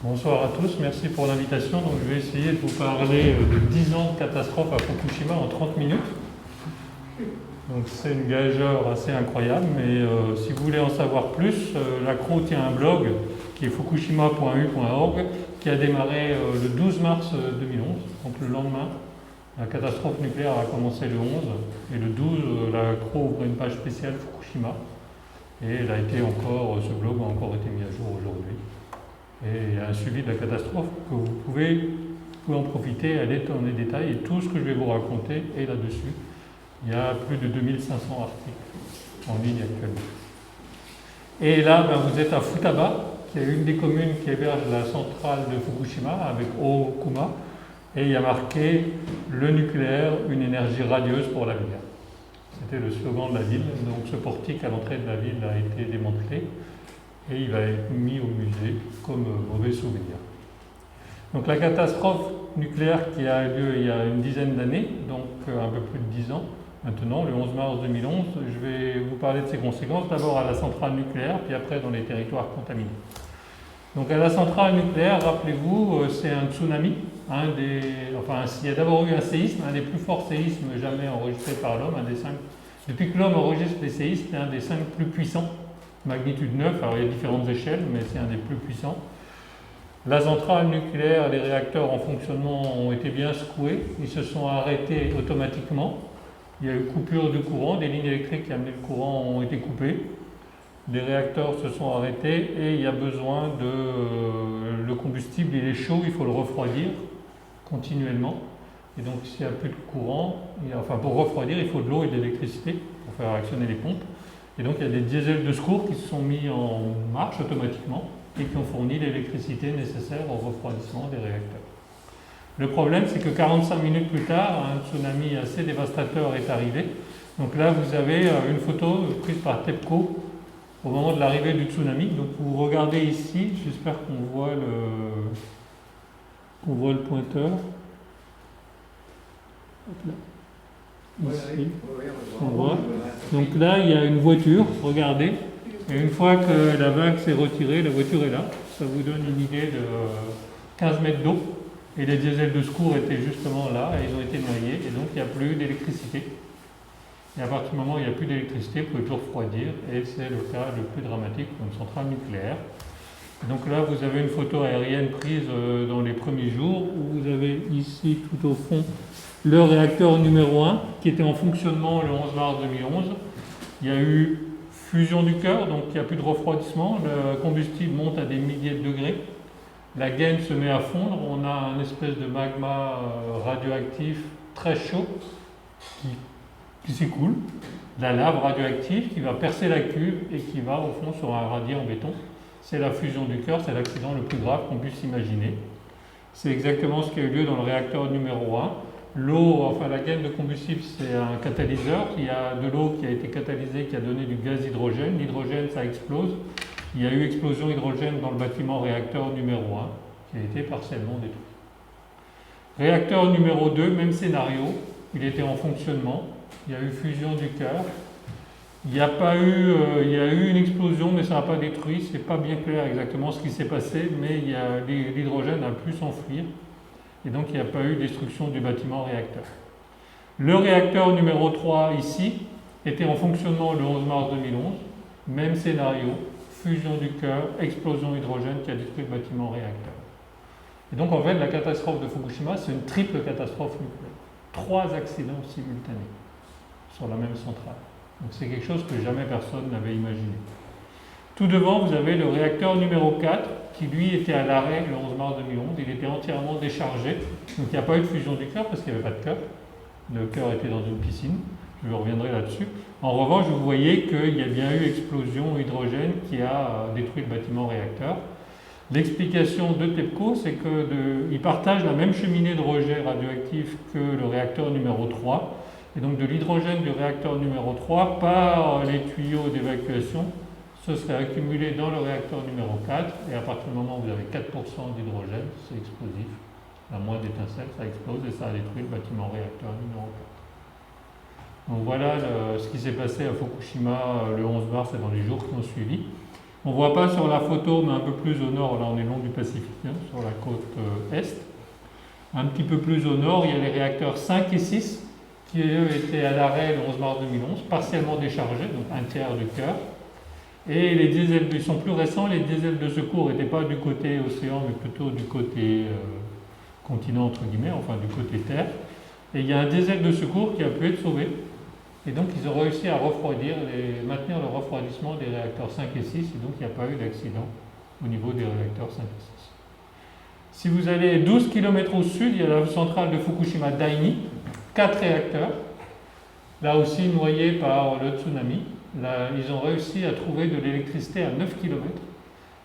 Bonsoir à tous, merci pour l'invitation. Donc, je vais essayer de vous parler de 10 ans de catastrophe à Fukushima en 30 minutes. Donc, c'est une gageure assez incroyable, mais si vous voulez en savoir plus, l'ACRO tient un blog qui est fukushima.u.org qui a démarré le 12 mars 2011, donc le lendemain. La catastrophe nucléaire a commencé le 11 et le 12, l'ACRO ouvre une page spéciale Fukushima et ce blog a encore été mis à jour aujourd'hui. Et il y a un suivi de la catastrophe que vous pouvez en profiter, aller dans les détails, et tout ce que je vais vous raconter est là-dessus. Il y a plus de 2500 articles en ligne actuellement. Et là, vous êtes à Futaba, qui est une des communes qui héberge la centrale de Fukushima, avec Okuma, et il y a marqué « Le nucléaire, une énergie radieuse pour l'avenir ». C'était le slogan de la ville. Donc ce portique à l'entrée de la ville a été démantelé. Et il va être mis au musée comme mauvais souvenir. Donc la catastrophe nucléaire qui a eu lieu il y a une dizaine d'années, donc un peu plus de 10 ans maintenant, le 11 mars 2011, je vais vous parler de ses conséquences, d'abord à la centrale nucléaire, puis après dans les territoires contaminés. Donc à la centrale nucléaire, rappelez-vous, c'est un tsunami, il y a d'abord eu un séisme, un des plus forts séismes jamais enregistrés par l'homme, depuis que l'homme enregistre les séismes, c'est un des 5 plus puissants. Magnitude 9, alors il y a différentes échelles, mais c'est un des plus puissants. La centrale nucléaire, les réacteurs en fonctionnement ont été bien secoués, ils se sont arrêtés automatiquement. Il y a eu coupure de courant, des lignes électriques qui amenaient le courant ont été coupées. Les réacteurs se sont arrêtés et il y a besoin le combustible, il est chaud, il faut le refroidir continuellement. Et donc s'il n'y a plus de courant, pour refroidir, il faut de l'eau et de l'électricité pour faire actionner les pompes. Et donc il y a des diesels de secours qui se sont mis en marche automatiquement et qui ont fourni l'électricité nécessaire au refroidissement des réacteurs. Le problème, c'est que 45 minutes plus tard, un tsunami assez dévastateur est arrivé. Donc là, vous avez une photo prise par TEPCO au moment de l'arrivée du tsunami. Donc vous regardez ici, j'espère qu'on voit le pointeur. Hop là. Ici, on voit. Donc là, il y a une voiture, regardez. Et une fois que la vague s'est retirée, la voiture est là. Ça vous donne une idée de 15 mètres d'eau. Et les diesels de secours étaient justement là, et ils ont été noyés. Et donc, il n'y a plus d'électricité. Et à partir du moment où il n'y a plus d'électricité, vous pouvez tout refroidir. Et c'est le cas le plus dramatique pour une centrale nucléaire. Donc là, vous avez une photo aérienne prise dans les premiers jours, où vous avez ici, tout au fond, le réacteur numéro 1 qui était en fonctionnement le 11 mars 2011. Il y a eu fusion du cœur, donc il n'y a plus de refroidissement, le combustible monte à des milliers de degrés, la gaine se met à fondre, on a un espèce de magma radioactif très chaud qui s'écoule, de la lave radioactive qui va percer la cuve et qui va au fond sur un radier en béton. C'est la fusion du cœur, c'est l'accident le plus grave qu'on puisse imaginer. C'est exactement ce qui a eu lieu dans le réacteur numéro 1. La gaine de combustible, c'est un catalyseur. Il y a de l'eau qui a été catalysée, qui a donné du gaz hydrogène. L'hydrogène, ça explose. Il y a eu explosion hydrogène dans le bâtiment réacteur numéro 1, qui a été partiellement détruit. Réacteur numéro 2, même scénario. Il était en fonctionnement. Il y a eu fusion du cœur. Il y a eu une explosion, mais ça n'a pas détruit. C'est pas bien clair exactement ce qui s'est passé, mais l'hydrogène a pu s'enfuir. Et donc il n'y a pas eu destruction du bâtiment réacteur. Le réacteur numéro 3 ici était en fonctionnement le 11 mars 2011, même scénario, fusion du cœur, explosion hydrogène qui a détruit le bâtiment réacteur. Et donc en fait la catastrophe de Fukushima, c'est une triple catastrophe nucléaire. 3 accidents simultanés sur la même centrale. Donc c'est quelque chose que jamais personne n'avait imaginé. Tout devant, vous avez le réacteur numéro 4 qui lui était à l'arrêt le 11 mars 2011. Il était entièrement déchargé. Donc il n'y a pas eu de fusion du cœur parce qu'il n'y avait pas de cœur. Le cœur était dans une piscine. Je reviendrai là-dessus. En revanche, vous voyez qu'il y a bien eu explosion hydrogène qui a détruit le bâtiment réacteur. L'explication de TEPCO, c'est qu'il partage la même cheminée de rejet radioactif que le réacteur numéro 3. Et donc de l'hydrogène du réacteur numéro 3 par les tuyaux d'évacuation ce serait accumulé dans le réacteur numéro 4, et à partir du moment où vous avez 4% d'hydrogène, c'est explosif. La moindre étincelle, ça explose et ça a détruit le bâtiment réacteur numéro 4. Donc voilà ce qui s'est passé à Fukushima le 11 mars et dans les jours qui ont suivi. On ne voit pas sur la photo, mais un peu plus au nord, là on est long du Pacifique, hein, sur la côte est. Un petit peu plus au nord, il y a les réacteurs 5 et 6, qui eux étaient à l'arrêt le 11 mars 2011, partiellement déchargés, donc un tiers du cœur. Et les diesels, ils sont plus récents, les diesels de secours n'étaient pas du côté océan, mais plutôt du côté continent, entre guillemets, enfin du côté terre. Et il y a un diesel de secours qui a pu être sauvé. Et donc ils ont réussi à refroidir, maintenir le refroidissement des réacteurs 5 et 6, et donc il n'y a pas eu d'accident au niveau des réacteurs 5 et 6. Si vous allez 12 km au sud, il y a la centrale de Fukushima Daini, 4 réacteurs, là aussi noyés par le tsunami. Là, ils ont réussi à trouver de l'électricité à 9 km.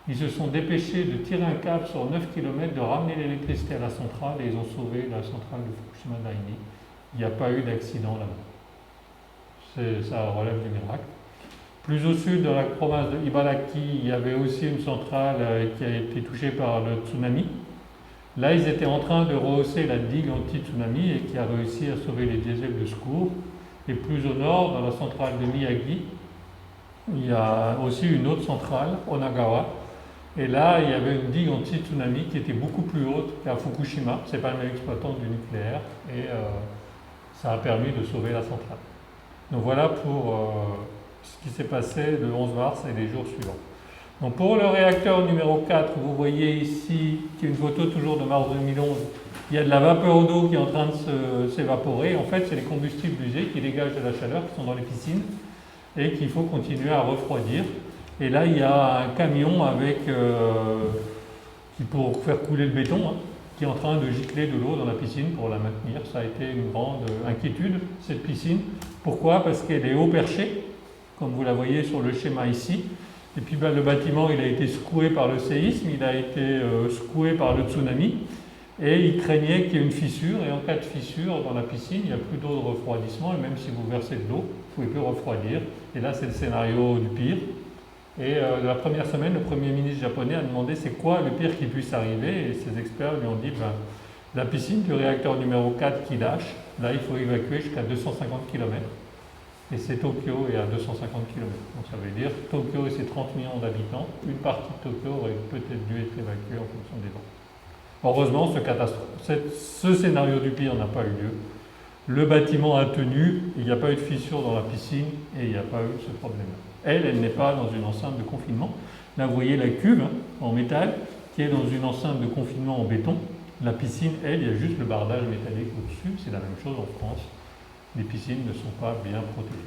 Ils se sont dépêchés de tirer un câble sur 9 km, de ramener l'électricité à la centrale, et ils ont sauvé la centrale de Fukushima Daini. Il n'y a pas eu d'accident là-bas. Ça relève du miracle. Plus au sud, dans la province de Ibaraki, il y avait aussi une centrale qui a été touchée par le tsunami. Là, ils étaient en train de rehausser la digue anti-tsunami et qui a réussi à sauver les diesels de secours. Et plus au nord, dans la centrale de Miyagi, il y a aussi une autre centrale, Onagawa. Et là, il y avait une digue anti-tsunami qui était beaucoup plus haute qu'à Fukushima. Ce n'est pas le même exploitant du nucléaire. Et ça a permis de sauver la centrale. Donc voilà pour ce qui s'est passé le 11 mars et les jours suivants. Donc pour le réacteur numéro 4, vous voyez ici, qui est une photo toujours de mars 2011, il y a de la vapeur d'eau qui est en train de s'évaporer. En fait, c'est les combustibles usés qui dégagent de la chaleur, qui sont dans les piscines, et qu'il faut continuer à refroidir. Et là, il y a un camion avec, pour faire couler le béton, hein, qui est en train de gicler de l'eau dans la piscine pour la maintenir. Ça a été une grande inquiétude, cette piscine. Pourquoi? Parce qu'elle est haut perchée, comme vous la voyez sur le schéma ici. Et puis le bâtiment, il a été secoué par le séisme, il a été secoué par le tsunami. Et il craignait qu'il y ait une fissure. Et en cas de fissure dans la piscine, il n'y a plus d'eau de refroidissement. Et même si vous versez de l'eau, vous ne pouvez plus refroidir. Et là, c'est le scénario du pire. Et la première semaine, le Premier ministre japonais a demandé c'est quoi le pire qui puisse arriver. Et ses experts lui ont dit la piscine du réacteur numéro 4 qui lâche, là il faut évacuer jusqu'à 250 km. Et c'est Tokyo est à 250 km. Donc ça veut dire Tokyo et ses 30 millions d'habitants, une partie de Tokyo aurait peut-être dû être évacuée en fonction des vents. Heureusement, ce scénario du pire n'a pas eu lieu. Le bâtiment a tenu, il n'y a pas eu de fissure dans la piscine et il n'y a pas eu ce problème-là. Elle n'est pas dans une enceinte de confinement. Là, vous voyez la cuve en métal qui est dans une enceinte de confinement en béton. La piscine, elle, il y a juste le bardage métallique au-dessus. C'est la même chose en France. Les piscines ne sont pas bien protégées.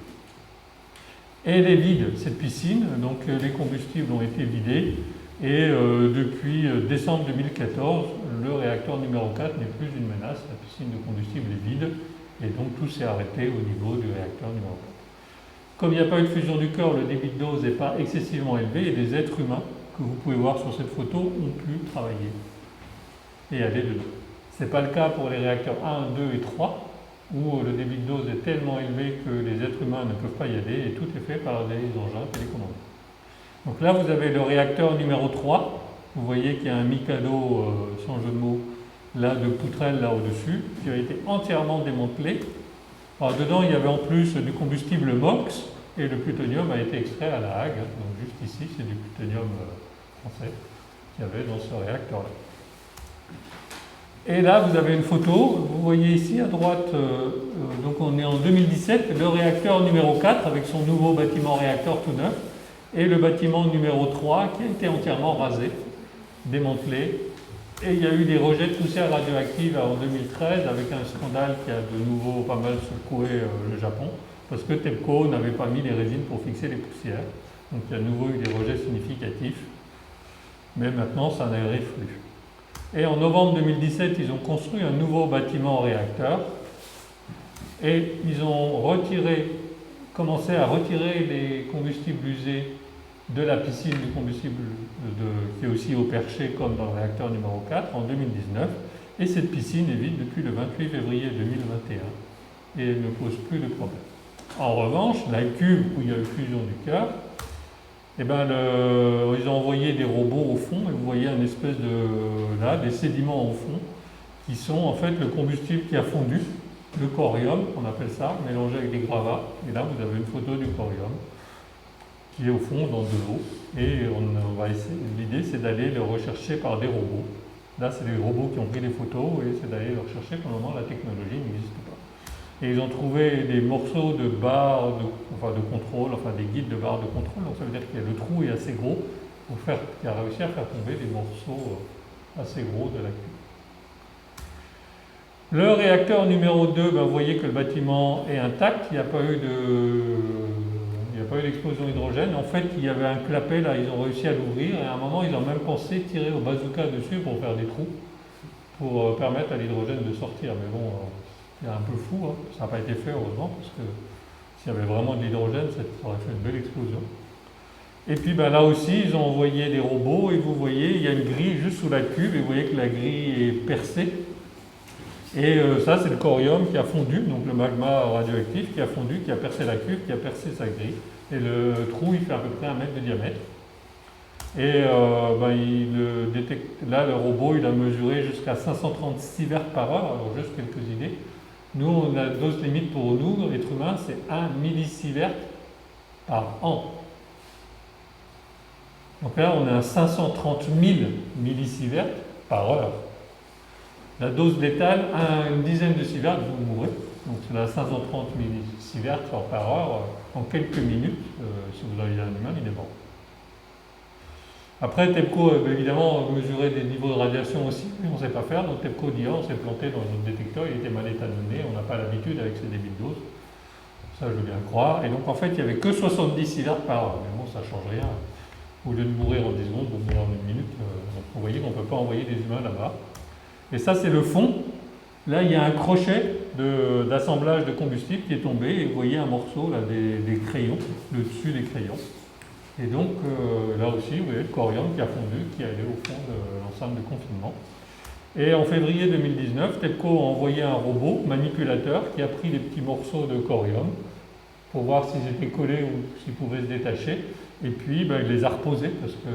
Elle est vide, cette piscine. Donc, les combustibles ont été vidés. Et depuis décembre 2014, le réacteur numéro 4 n'est plus une menace. La piscine de combustible est vide. Et donc, tout s'est arrêté au niveau du réacteur numéro 4. Comme il n'y a pas eu de fusion du cœur, le débit de dose n'est pas excessivement élevé et des êtres humains que vous pouvez voir sur cette photo ont pu travailler et aller dedans. Ce n'est pas le cas pour les réacteurs 1, 2 et 3 où le débit de dose est tellement élevé que les êtres humains ne peuvent pas y aller et tout est fait par des engins télécommandés. Donc là, vous avez le réacteur numéro 3. Vous voyez qu'il y a un Mikado, sans jeu de mots, là, de poutrelle là au-dessus, qui a été entièrement démantelé. Alors, dedans, il y avait en plus du combustible MOX, et le plutonium a été extrait à La Hague. Donc juste ici, c'est du plutonium français qu'il y avait dans ce réacteur-là. Et là, vous avez une photo. Vous voyez ici à droite, donc on est en 2017, le réacteur numéro 4 avec son nouveau bâtiment réacteur tout neuf, et le bâtiment numéro 3 qui a été entièrement rasé, démantelé. Et il y a eu des rejets de poussière radioactive en 2013 avec un scandale qui a de nouveau pas mal secoué le Japon parce que TEPCO n'avait pas mis les résines pour fixer les poussières. Donc il y a de nouveau eu des rejets significatifs. Mais maintenant, ça n'arrive plus. Et en novembre 2017, ils ont construit un nouveau bâtiment réacteur et ils ont commencé à retirer les combustibles usés de la piscine du combustible qui est aussi au perché comme dans le réacteur numéro 4 en 2019 et cette piscine est vide depuis le 28 février 2021 et elle ne pose plus de problème. En revanche, la cuve où il y a eu fusion du cœur, ils ont envoyé des robots au fond et vous voyez une espèce des sédiments au fond qui sont en fait le combustible qui a fondu, le corium on appelle ça, mélangé avec des gravats et là vous avez une photo du corium. qui est au fond dans de l'eau. Et on va essayer, l'idée c'est d'aller le rechercher par des robots. Là, c'est des robots qui ont pris des photos et c'est d'aller le rechercher. Pour le moment, la technologie n'existe pas. Et ils ont trouvé des morceaux de barres de contrôle, enfin des guides de barres de contrôle. Donc ça veut dire que le trou est assez gros pour qui a réussi à faire tomber des morceaux assez gros de la cuve. Le réacteur numéro 2, vous voyez que le bâtiment est intact, il n'y a pas eu d'explosion hydrogène. En fait, il y avait un clapet, là, ils ont réussi à l'ouvrir, et à un moment, ils ont même pensé tirer au bazooka dessus pour faire des trous, pour permettre à l'hydrogène de sortir. Mais bon, c'est un peu fou, hein. Ça n'a pas été fait, heureusement, parce que s'il y avait vraiment de l'hydrogène, ça aurait fait une belle explosion. Et puis là aussi, ils ont envoyé des robots, et vous voyez, il y a une grille juste sous la cuve, et vous voyez que la grille est percée. Et ça, c'est le corium qui a fondu, donc le magma radioactif qui a fondu, qui a percé la cuve, qui a percé sa grille. Et le trou, il fait à peu près 1 mètre de diamètre. Et là, le robot, il a mesuré jusqu'à 530 sieverts par heure. Alors, juste quelques idées. Nous, la dose limite pour nous, l'être humain, c'est 1 millisievert par an. Donc là, on est à 530 000 millisieverts par heure. La dose létale, une dizaine de sieverts, vous mourrez. Donc c'est à 530 millisieverts par heure en quelques minutes. Si vous avez un humain, il est mort. Après, TEPCO, évidemment, mesurait des niveaux de radiation aussi, mais on ne sait pas faire. Donc TEPCO dit, on s'est planté dans notre détecteur, il était mal étalonné, on n'a pas l'habitude avec ces débits de dose. Ça, je veux bien croire. Et donc, en fait, il n'y avait que 70 sieverts par heure. Mais bon, ça ne change rien. Au lieu de mourir en 10 secondes, vous mourrez en 1 minute. Donc, vous voyez qu'on ne peut pas envoyer des humains là-bas. Et ça, c'est le fond. Là, il y a un crochet d'assemblage de combustible qui est tombé. Et vous voyez un morceau là, des crayons, le dessus des crayons. Et donc, là aussi, vous voyez le corium qui a fondu, qui est allé au fond de l'enceinte de confinement. Et en février 2019, TEPCO a envoyé un robot manipulateur qui a pris des petits morceaux de corium pour voir s'ils étaient collés ou s'ils pouvaient se détacher. Et puis, il les a reposés parce que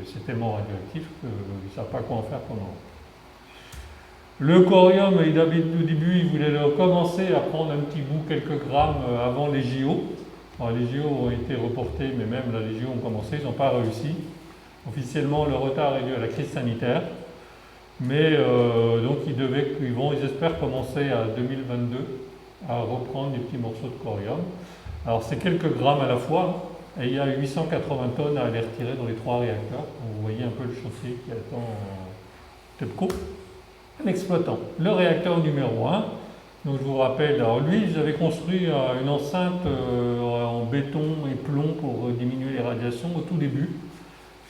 c'est tellement radioactif qu'ils ne savent pas quoi en faire pendant. Le corium, au début, il voulait commencer à prendre un petit bout, quelques grammes avant les JO. Alors, les JO ont été reportés, mais même là, les JO ont commencé, ils n'ont pas réussi. Officiellement, le retard est dû à la crise sanitaire. Mais donc, ils espèrent commencer à 2022 à reprendre des petits morceaux de corium. Alors, c'est quelques grammes à la fois, et il y a 880 tonnes à aller retirer dans les 3 réacteurs. Donc, vous voyez un peu le chantier qui attend TEPCO. L'exploitant, le réacteur numéro 1. Donc je vous rappelle, alors lui, ils avaient construit une enceinte en béton et plomb pour diminuer les radiations au tout début.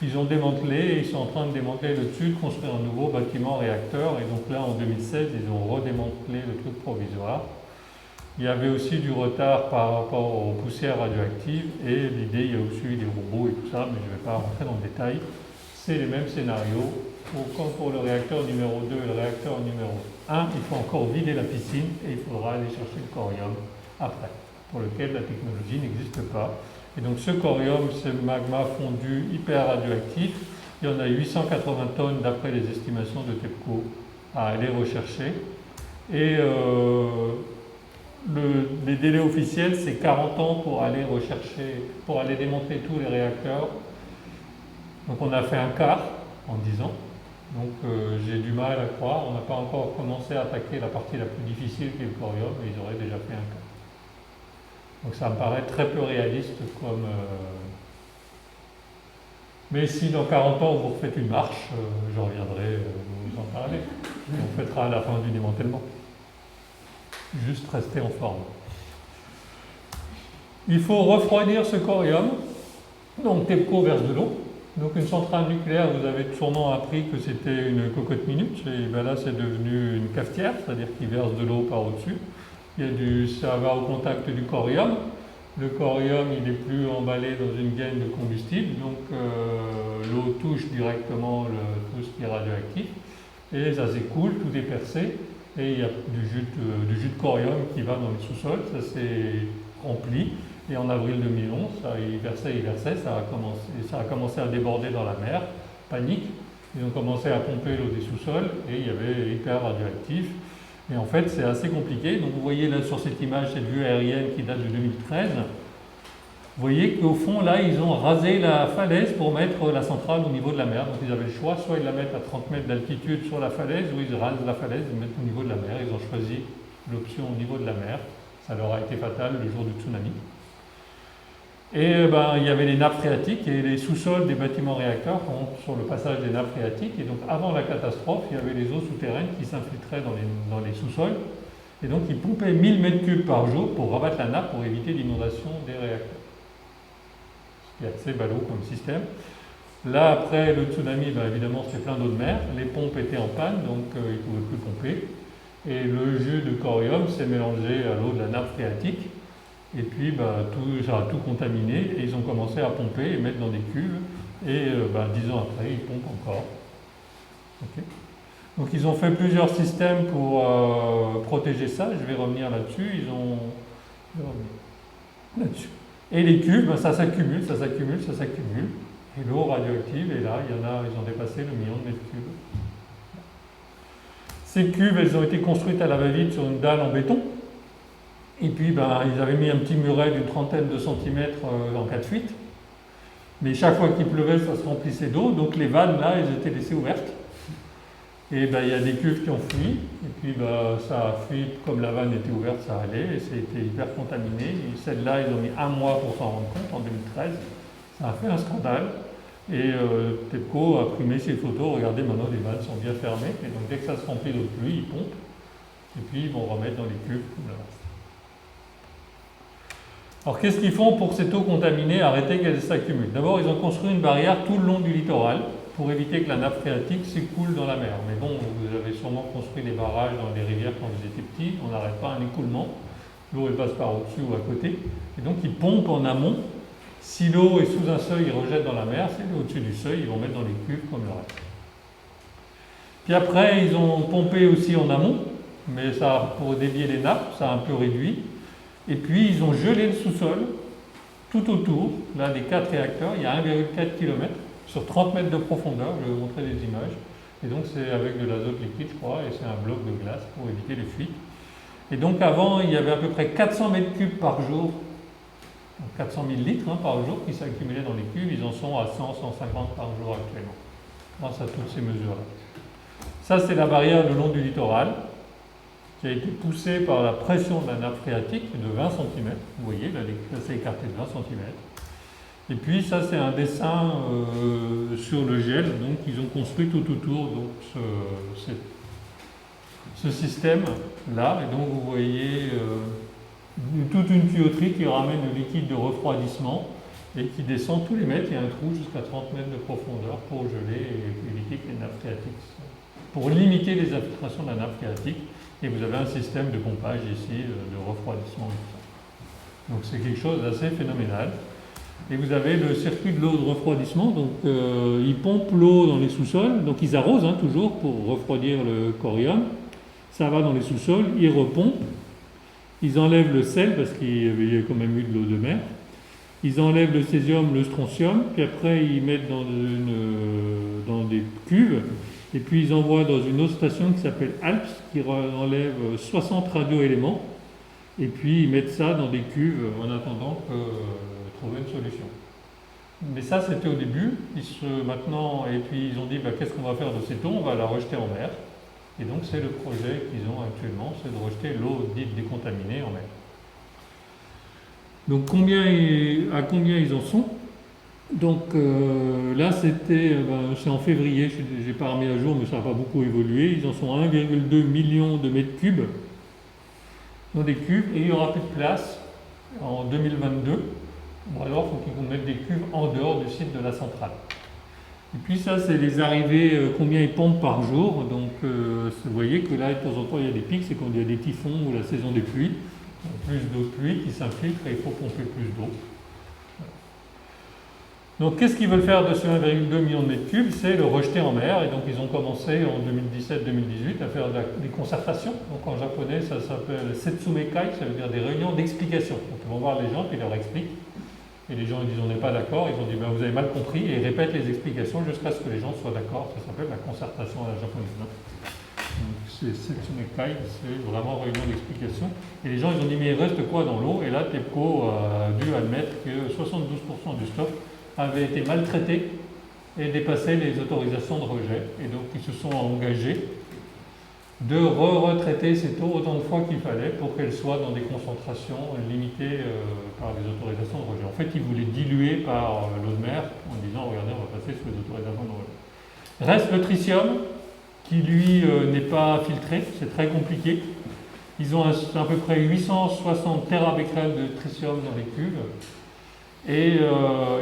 Ils ont démantelé et ils sont en train de démanteler le dessus, de construire un nouveau bâtiment réacteur. Et donc là, en 2016, ils ont redémantelé le truc provisoire. Il y avait aussi du retard par rapport aux poussières radioactives et l'idée, il y a aussi eu des robots et tout ça, mais je ne vais pas rentrer dans le détail. C'est les mêmes scénarios. Comme pour le réacteur numéro 2 et le réacteur numéro 1, il faut encore vider la piscine et il faudra aller chercher le corium après, pour lequel la technologie n'existe pas. Et donc ce corium, c'est le magma fondu hyper radioactif. Il y en a 880 tonnes d'après les estimations de TEPCO à aller rechercher. Et les délais officiels, c'est 40 ans pour aller rechercher, pour aller démonter tous les réacteurs. Donc on a fait un quart en 10 ans. Donc j'ai du mal à croire, on n'a pas encore commencé à attaquer la partie la plus difficile qui est le corium, et ils auraient déjà fait un quart. Donc ça me paraît très peu réaliste comme... Mais si dans 40 ans vous refaites une marche, je reviendrai vous en parler. On fêtera à la fin du démantèlement. Juste rester en forme. Il faut refroidir ce corium. Donc TEPCO verse de l'eau. Donc une centrale nucléaire, vous avez sûrement appris que c'était une cocotte minute, et là c'est devenu une cafetière, c'est-à-dire qu'il verse de l'eau par au-dessus. Ça va au contact du corium. Le corium, il n'est plus emballé dans une gaine de combustible, donc l'eau touche directement tout ce qui est radioactif, et ça s'écoule, tout est percé, et il y a du jus de corium qui va dans le sous-sol, ça s'est rempli. Et en avril 2011, il versait, ça a commencé à déborder dans la mer, panique. Ils ont commencé à pomper l'eau des sous-sols et il y avait hyper radioactif. Et en fait, c'est assez compliqué. Donc vous voyez là sur cette image, cette vue aérienne qui date de 2013. Vous voyez qu'au fond, là, ils ont rasé la falaise pour mettre la centrale au niveau de la mer. Donc ils avaient le choix, soit ils la mettent à 30 mètres d'altitude sur la falaise, ou ils rasent la falaise et mettent au niveau de la mer. Ils ont choisi l'option au niveau de la mer. Ça leur a été fatal le jour du tsunami. Et il y avait les nappes phréatiques et les sous-sols des bâtiments réacteurs sur le passage des nappes phréatiques. Et donc avant la catastrophe, il y avait les eaux souterraines qui s'infiltraient dans les sous-sols. Et donc ils pompaient 1000 mètres cubes par jour pour rabattre la nappe pour éviter l'inondation des réacteurs. Ce qui est assez ballot comme système. Là, après le tsunami, évidemment, c'était plein d'eau de mer. Les pompes étaient en panne, donc ils ne pouvaient plus pomper. Et le jus de corium s'est mélangé à l'eau de la nappe phréatique. Et puis, ça a tout contaminé. Et ils ont commencé à pomper et mettre dans des cuves. Et 10 ans après, ils pompent encore. Okay. Donc, ils ont fait plusieurs systèmes pour protéger ça. Je vais revenir là-dessus. Là-dessus. Et les cuves, ça s'accumule, ça s'accumule, ça s'accumule. Et l'eau radioactive est là, ils ont dépassé le million de mètres cubes. Ces cuves, elles ont été construites à la va-vite sur une dalle en béton. Et puis, ils avaient mis un petit muret d'une trentaine de centimètres en cas de fuite. Mais chaque fois qu'il pleuvait, ça se remplissait d'eau. Donc les vannes, là, elles étaient laissées ouvertes. Et il y a des cuves qui ont fui. Et puis, ça a fui, comme la vanne était ouverte, ça allait. Et c'était hyper contaminé. Et celle-là, ils ont mis 1 mois pour s'en rendre compte, en 2013. Ça a fait un scandale. Et TEPCO a primé ces photos. Regardez, maintenant, les vannes sont bien fermées. Et donc, dès que ça se remplit d'eau de pluie, ils pompent. Et puis, ils vont remettre dans les cuves comme le reste. Alors, qu'est-ce qu'ils font pour cette eau contaminée, arrêter qu'elle s'accumule? D'abord, ils ont construit une barrière tout le long du littoral pour éviter que la nappe phréatique s'écoule dans la mer. Mais bon, vous avez sûrement construit des barrages dans les rivières quand vous étiez petit. On n'arrête pas un écoulement. L'eau, elle passe par au-dessus ou à côté. Et donc, ils pompent en amont. Si l'eau est sous un seuil, ils rejettent dans la mer. Si elle est au-dessus du seuil, ils vont mettre dans les cuves comme le reste. Puis après, ils ont pompé aussi en amont, mais ça, pour dévier les nappes, ça a un peu réduit. Et puis, ils ont gelé le sous-sol tout autour. Là, des 4 réacteurs, il y a 1,4 km sur 30 mètres de profondeur. Je vais vous montrer des images. Et donc, c'est avec de l'azote liquide, je crois, et c'est un bloc de glace pour éviter les fuites. Et donc, avant, il y avait à peu près 400 mètres cubes par jour, 400 000 litres par jour qui s'accumulaient dans les cuves. Ils en sont à 100, 150 par jour actuellement, grâce à toutes ces mesures-là. Ça, c'est la barrière le long du littoral, qui a été poussée par la pression de la nappe phréatique de 20 cm. Vous voyez, là, c'est écarté de 20 cm. Et puis, ça, c'est un dessin sur le gel. Donc, ils ont construit tout autour donc, ce système-là. Et donc, vous voyez toute une tuyauterie qui ramène le liquide de refroidissement et qui descend tous les mètres. Il y a un trou jusqu'à 30 mètres de profondeur pour geler et éviter que les nappes phréatiques, pour limiter les infiltrations de la nappe phréatique. Et vous avez un système de pompage ici, de refroidissement et tout ça. Donc c'est quelque chose d'assez phénoménal. Et vous avez le circuit de l'eau de refroidissement. Donc ils pompent l'eau dans les sous-sols. Donc ils arrosent toujours pour refroidir le corium. Ça va dans les sous-sols, ils repompent. Ils enlèvent le sel parce qu'il y a quand même eu de l'eau de mer. Ils enlèvent le césium, le strontium. Puis après ils mettent dans des cuves. Et puis ils envoient dans une autre station qui s'appelle ALPS, qui enlève 60 radioéléments. Et puis ils mettent ça dans des cuves en attendant de trouver une solution. Mais ça, c'était au début. Maintenant, et puis ils ont dit, qu'est-ce qu'on va faire de cette eau? On va la rejeter en mer. Et donc c'est le projet qu'ils ont actuellement, c'est de rejeter l'eau dite décontaminée en mer. Donc à combien ils en sont? Donc là, c'est en février, je n'ai pas remis à jour, mais ça n'a pas beaucoup évolué. Ils en sont à 1,2 million de mètres cubes dans des cuves, et il n'y aura plus de place en 2022. Ou alors, il faut qu'ils mettent des cuves en dehors du site de la centrale. Et puis ça, c'est les arrivées, combien ils pompent par jour. Donc vous voyez que là, de temps en temps, il y a des pics, c'est quand il y a des typhons ou la saison des pluies. Plus d'eau de pluie qui s'infiltre et il faut pomper plus d'eau. Donc, qu'est-ce qu'ils veulent faire de ce 1,2 million de mètres cubes? C'est le rejeter en mer. Et donc, ils ont commencé en 2017-2018 à faire des concertations. Donc, en japonais, ça s'appelle Setsumekai, ça veut dire des réunions d'explication. Donc, ils vont voir les gens, puis ils leur expliquent. Et les gens ils disent on n'est pas d'accord. Ils ont dit vous avez mal compris. Et ils répètent les explications jusqu'à ce que les gens soient d'accord. Ça s'appelle la concertation à la japonaise. C'est Setsumekai, c'est vraiment réunion d'explication. Et les gens, ils ont dit, mais il reste quoi dans l'eau? Et là, TEPCO a dû admettre que 72% du stock avait été maltraité et dépassait les autorisations de rejet. Et donc, ils se sont engagés de retraiter cette eau autant de fois qu'il fallait pour qu'elle soit dans des concentrations limitées par les autorisations de rejet. En fait, ils voulaient diluer par l'eau de mer en disant, regardez, on va passer sous les autorisations de rejet. Reste le tritium, qui lui n'est pas filtré, c'est très compliqué. Ils ont à peu près 860 terabecquerels de tritium dans les cuves et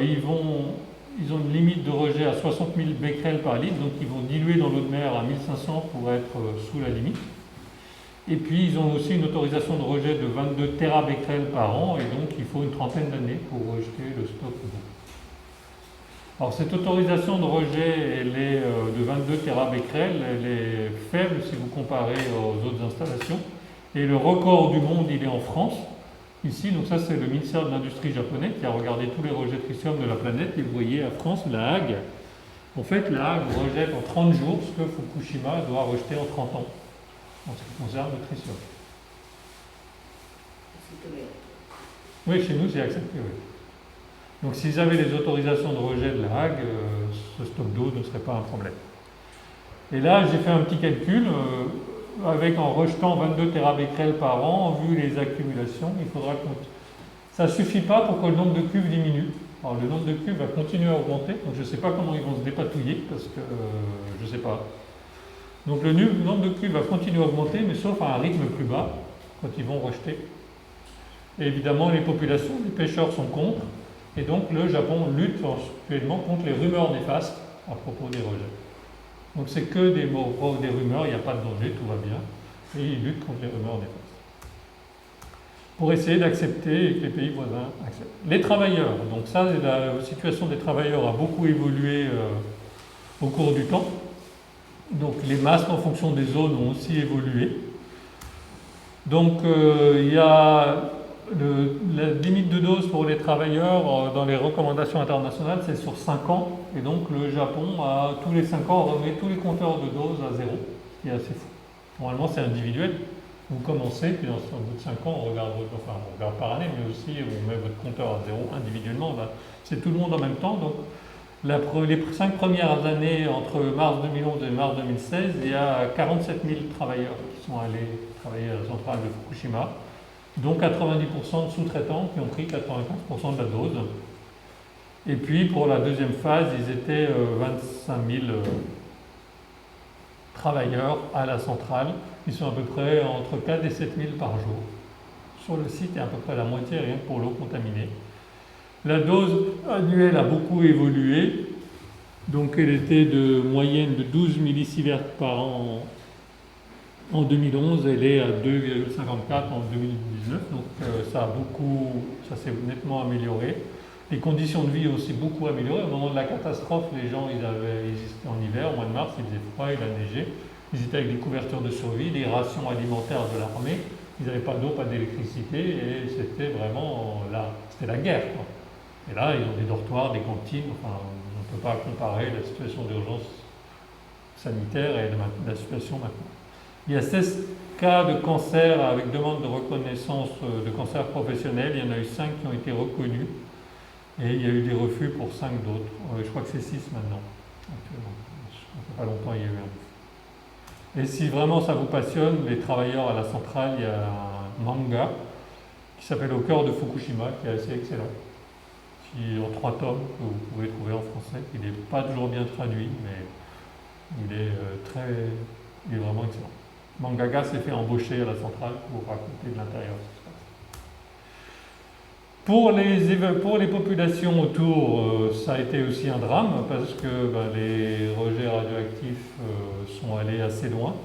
ils ont une limite de rejet à 60 000 becquerels par litre, donc ils vont diluer dans l'eau de mer à 1500 pour être sous la limite. Et puis ils ont aussi une autorisation de rejet de 22 terabecquerels par an et donc il faut une trentaine d'années pour rejeter le stock d'eau. Alors cette autorisation de rejet, elle est de 22 terabecquerels, elle est faible si vous comparez aux autres installations. Et le record du monde, il est en France, ici. Donc ça, c'est le ministère de l'Industrie japonais qui a regardé tous les rejets de tritium de la planète. Et vous voyez, à France, La Hague, en fait, La Hague rejette en 30 jours ce que Fukushima doit rejeter en 30 ans, en ce qui concerne le tritium. Oui, chez nous, c'est accepté, oui. Donc s'ils avaient les autorisations de rejet de La Hague, ce stock d'eau ne serait pas un problème. Et là, j'ai fait un petit calcul, en rejetant 22 terabecquerels par an, vu les accumulations, il faudra que ça ne suffit pas pour que le nombre de cuves diminue. Alors le nombre de cuves va continuer à augmenter, donc je ne sais pas comment ils vont se dépatouiller, parce que je ne sais pas. Donc le nombre de cuves va continuer à augmenter, mais sauf à un rythme plus bas, quand ils vont rejeter. Et évidemment, les populations, les pêcheurs sont contre. Et donc le Japon lutte actuellement contre les rumeurs néfastes à propos des rejets. Donc c'est que des rumeurs, il n'y a pas de danger, tout va bien. Et ils luttent contre les rumeurs néfastes. Pour essayer d'accepter et que les pays voisins acceptent. Les travailleurs, donc ça, la situation des travailleurs a beaucoup évolué au cours du temps. Donc les masques en fonction des zones ont aussi évolué. Donc il y a la limite de dose pour les travailleurs dans les recommandations internationales, c'est sur 5 ans. Et donc le Japon, tous les 5 ans, remet tous les compteurs de dose à zéro, ce qui est assez fou. Normalement, c'est individuel. Vous commencez, puis au bout de 5 ans, on regarde par année, mais aussi on met votre compteur à zéro individuellement. C'est tout le monde en même temps. Donc les 5 premières années, entre mars 2011 et mars 2016, il y a 47 000 travailleurs qui sont allés travailler à la centrale de Fukushima, dont 90% de sous-traitants qui ont pris 95% de la dose. Et puis pour la deuxième phase, ils étaient 25 000 travailleurs à la centrale. Ils sont à peu près entre 4 et 7 000 par jour. Sur le site, il y a à peu près la moitié rien que pour l'eau contaminée. La dose annuelle a beaucoup évolué. Donc elle était de moyenne de 12 millisieverts par an en 2011, elle est à 2,54 en 2019, donc ça s'est nettement amélioré. Les conditions de vie ont aussi beaucoup amélioré. Au moment de la catastrophe, les gens, ils étaient en hiver, au mois de mars, il faisait froid, il a neigé. Ils étaient avec des couvertures de survie, des rations alimentaires de l'armée. Ils n'avaient pas d'eau, pas d'électricité, et c'était vraiment c'était la guerre, quoi. Et là, ils ont des dortoirs, des cantines, enfin, on ne peut pas comparer la situation d'urgence sanitaire et la situation maintenant. Il y a 16 cas de cancer avec demande de reconnaissance de cancer professionnel. Il y en a eu 5 qui ont été reconnus. Et il y a eu des refus pour 5 d'autres. Je crois que c'est 6 maintenant. Actuellement. Ça fait pas longtemps il y a eu un. Et si vraiment ça vous passionne, les travailleurs à la centrale, il y a un manga qui s'appelle Au cœur de Fukushima, qui est assez excellent. Qui est en 3 tomes, que vous pouvez trouver en français. Il n'est pas toujours bien traduit, mais il est vraiment excellent. Mangaka s'est fait embaucher à la centrale pour raconter de l'intérieur ce qui se passe. Pour les populations autour, ça a été aussi un drame parce que les rejets radioactifs sont allés assez loin.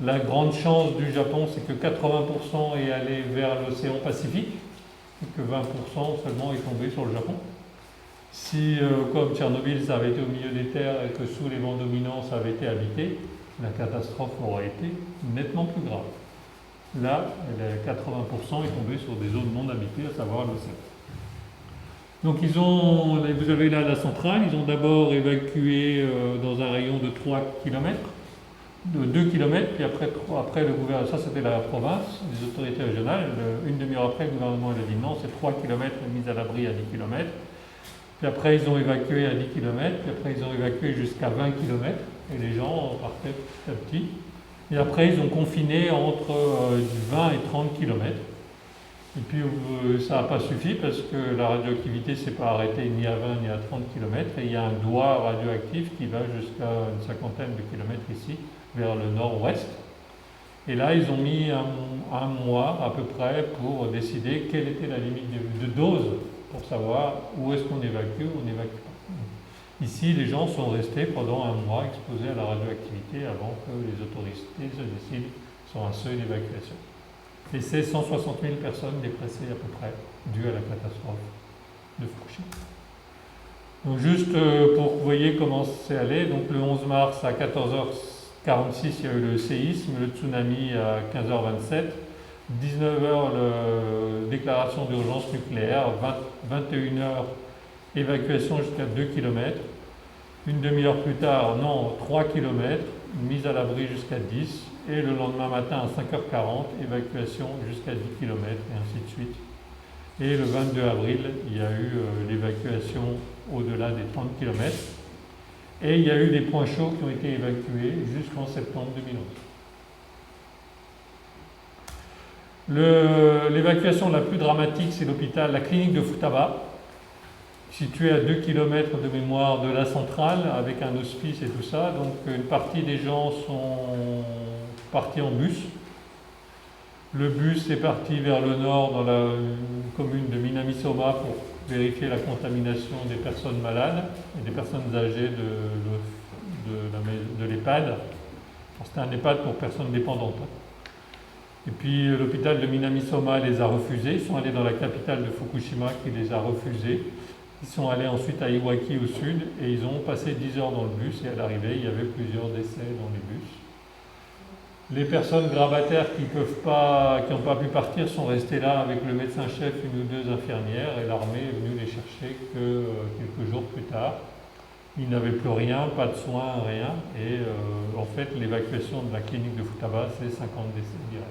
La grande chance du Japon, c'est que 80% est allé vers l'océan Pacifique et que 20% seulement est tombé sur le Japon. Si, comme Tchernobyl, ça avait été au milieu des terres et que sous les vents dominants, ça avait été habité, la catastrophe aurait été nettement plus grave. Là, 80% est tombé sur des zones non habitées, à savoir l'océan. Donc vous avez là la centrale, ils ont d'abord évacué dans un rayon de 3 km de 2 km, puis après le gouvernement, ça c'était la province, les autorités régionales, une demi-heure après, le gouvernement a dit non, c'est 3 km mise à l'abri à 10 km. Puis après, ils ont évacué à 10 km, puis après, ils ont évacué jusqu'à 20 km, et les gens partaient petit à petit. Et après, ils ont confiné entre 20 et 30 km. Et puis, ça n'a pas suffi parce que la radioactivité ne s'est pas arrêtée ni à 20 ni à 30 km. Et il y a un doigt radioactif qui va jusqu'à une cinquantaine de kilomètres ici, vers le nord-ouest. Et là, ils ont mis un mois à peu près pour décider quelle était la limite de dose pour savoir où est-ce qu'on évacue ou on n'évacue pas. Ici, les gens sont restés pendant un mois exposés à la radioactivité avant que les autorités se décident sur un seuil d'évacuation. Et c'est 160 000 personnes déplacées à peu près, dues à la catastrophe de Fukushima. Donc juste pour que vous voyez comment c'est allé, donc le 11 mars à 14h46, il y a eu le séisme, le tsunami à 15h27, 19h, déclaration d'urgence nucléaire, 21h, évacuation jusqu'à 2 km. Une demi-heure plus tard, non, 3 km, mise à l'abri jusqu'à 10. Et le lendemain matin à 5h40, évacuation jusqu'à 10 km, et ainsi de suite. Et le 22 avril, il y a eu l'évacuation au-delà des 30 km. Et il y a eu des points chauds qui ont été évacués jusqu'en septembre 2011. L'évacuation la plus dramatique, c'est l'hôpital, la clinique de Futaba, située à 2 km de mémoire de la centrale, avec un hospice et tout ça. Donc une partie des gens sont partis en bus. Le bus est parti vers le nord dans la commune de Minamisoma pour vérifier la contamination des personnes malades et des personnes âgées de l'EHPAD. C'était un EHPAD pour personnes dépendantes. Et puis l'hôpital de Minamisoma les a refusés. Ils sont allés dans la capitale de Fukushima qui les a refusés. Ils sont allés ensuite à Iwaki au sud et ils ont passé 10 heures dans le bus et à l'arrivée il y avait plusieurs décès dans les bus. Les personnes grabataires qui n'ont pas pu partir sont restées là avec le médecin-chef, une ou deux infirmières et l'armée est venue les chercher que quelques jours plus tard. Ils n'avaient plus rien, pas de soins, rien et en fait l'évacuation de la clinique de Futaba c'est 50 décès directs.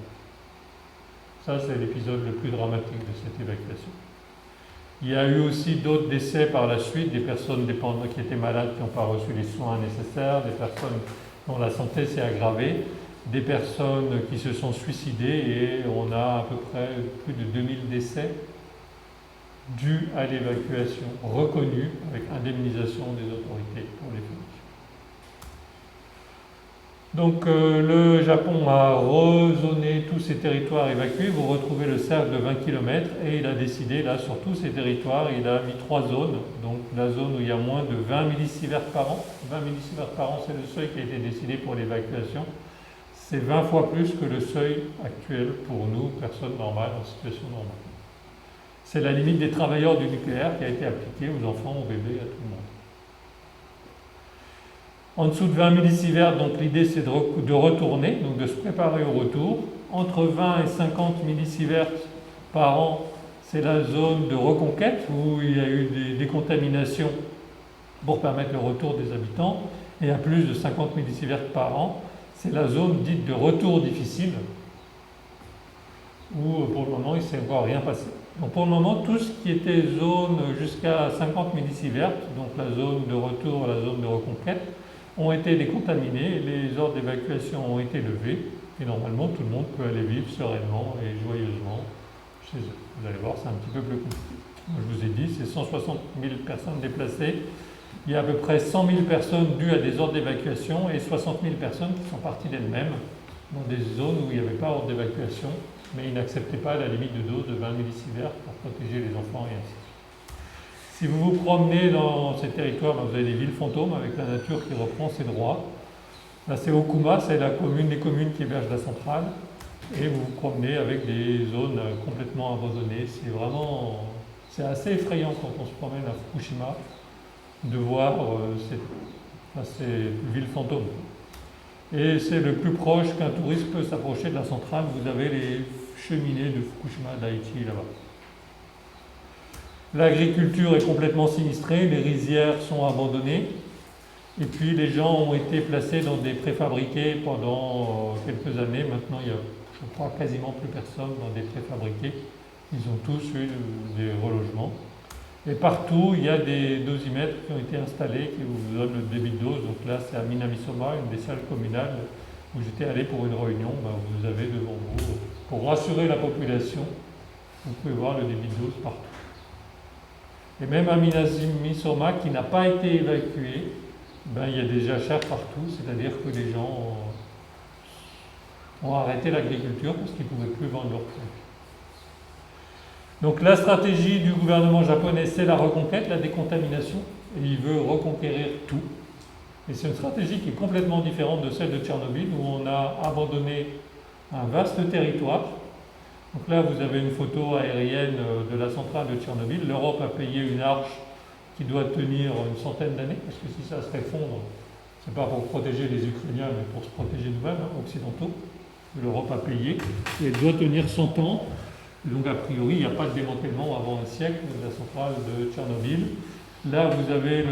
Ça c'est l'épisode le plus dramatique de cette évacuation. Il y a eu aussi d'autres décès par la suite, des personnes dépendantes qui étaient malades, qui n'ont pas reçu les soins nécessaires, des personnes dont la santé s'est aggravée, des personnes qui se sont suicidées et on a à peu près plus de 2000 décès dus à l'évacuation, reconnus avec indemnisation des autorités pour les familles. Donc le Japon a rezoné tous ces territoires évacués. Vous retrouvez le cercle de 20 km et il a décidé, là, sur tous ces territoires, il a mis 3 zones. Donc la zone où il y a moins de 20 millisieverts par an. 20 millisieverts par an, c'est le seuil qui a été décidé pour l'évacuation. C'est 20 fois plus que le seuil actuel pour nous, personnes normales, en situation normale. C'est la limite des travailleurs du nucléaire qui a été appliquée aux enfants, aux bébés, à tout le monde. En dessous de 20 millisieverts, donc l'idée c'est de retourner, donc de se préparer au retour. Entre 20 et 50 millisieverts par an, c'est la zone de reconquête où il y a eu des décontaminations pour permettre le retour des habitants. Et à plus de 50 millisieverts par an, c'est la zone dite de retour difficile où pour le moment il ne s'est encore rien passé. Donc pour le moment, tout ce qui était zone jusqu'à 50 millisieverts, donc la zone de retour, la zone de reconquête, ont été décontaminés, les ordres d'évacuation ont été levés et normalement tout le monde peut aller vivre sereinement et joyeusement chez eux. Vous allez voir, c'est un petit peu plus compliqué. Je vous ai dit, c'est 160 000 personnes déplacées, il y a à peu près 100 000 personnes dues à des ordres d'évacuation et 60 000 personnes qui sont parties d'elles-mêmes dans des zones où il n'y avait pas ordre d'évacuation, mais ils n'acceptaient pas la limite de dose de 20 millisieverts pour protéger les enfants et ainsi de suite. Si vous vous promenez dans ces territoires, vous avez des villes fantômes avec la nature qui reprend ses droits. Là, c'est Okuma, c'est les communes qui hébergent la centrale. Et vous vous promenez avec des zones complètement abandonnées. C'est assez effrayant quand on se promène à Fukushima de voir ces villes fantômes. Et c'est le plus proche qu'un touriste peut s'approcher de la centrale. Vous avez les cheminées de Fukushima Daiichi là-bas. L'agriculture est complètement sinistrée, les rizières sont abandonnées. Et puis les gens ont été placés dans des préfabriqués pendant quelques années. Maintenant, il y a, je crois, quasiment plus personne dans des préfabriqués. Ils ont tous eu des relogements. Et partout, il y a des dosimètres qui ont été installés qui vous donnent le débit de dose. Donc là, c'est à Minamisoma, une des salles communales où j'étais allé pour une réunion. Ben, vous avez devant vous, pour rassurer la population, vous pouvez voir le débit de dose partout. Et même à Minamisoma, qui n'a pas été évacué, ben, il y a des jachères partout, c'est-à-dire que les gens ont arrêté l'agriculture parce qu'ils ne pouvaient plus vendre leurs produits. Donc la stratégie du gouvernement japonais, c'est la reconquête, la décontamination, et il veut reconquérir tout. Et c'est une stratégie qui est complètement différente de celle de Tchernobyl, où on a abandonné un vaste territoire. Donc là, vous avez une photo aérienne de la centrale de Tchernobyl. L'Europe a payé une arche qui doit tenir une centaine d'années, parce que si ça se effondre, c'est pas pour protéger les Ukrainiens, mais pour se protéger nous-mêmes, occidentaux. L'Europe a payé, et elle doit tenir 100 ans. Donc a priori, il n'y a pas de démantèlement avant un siècle de la centrale de Tchernobyl. Là, vous avez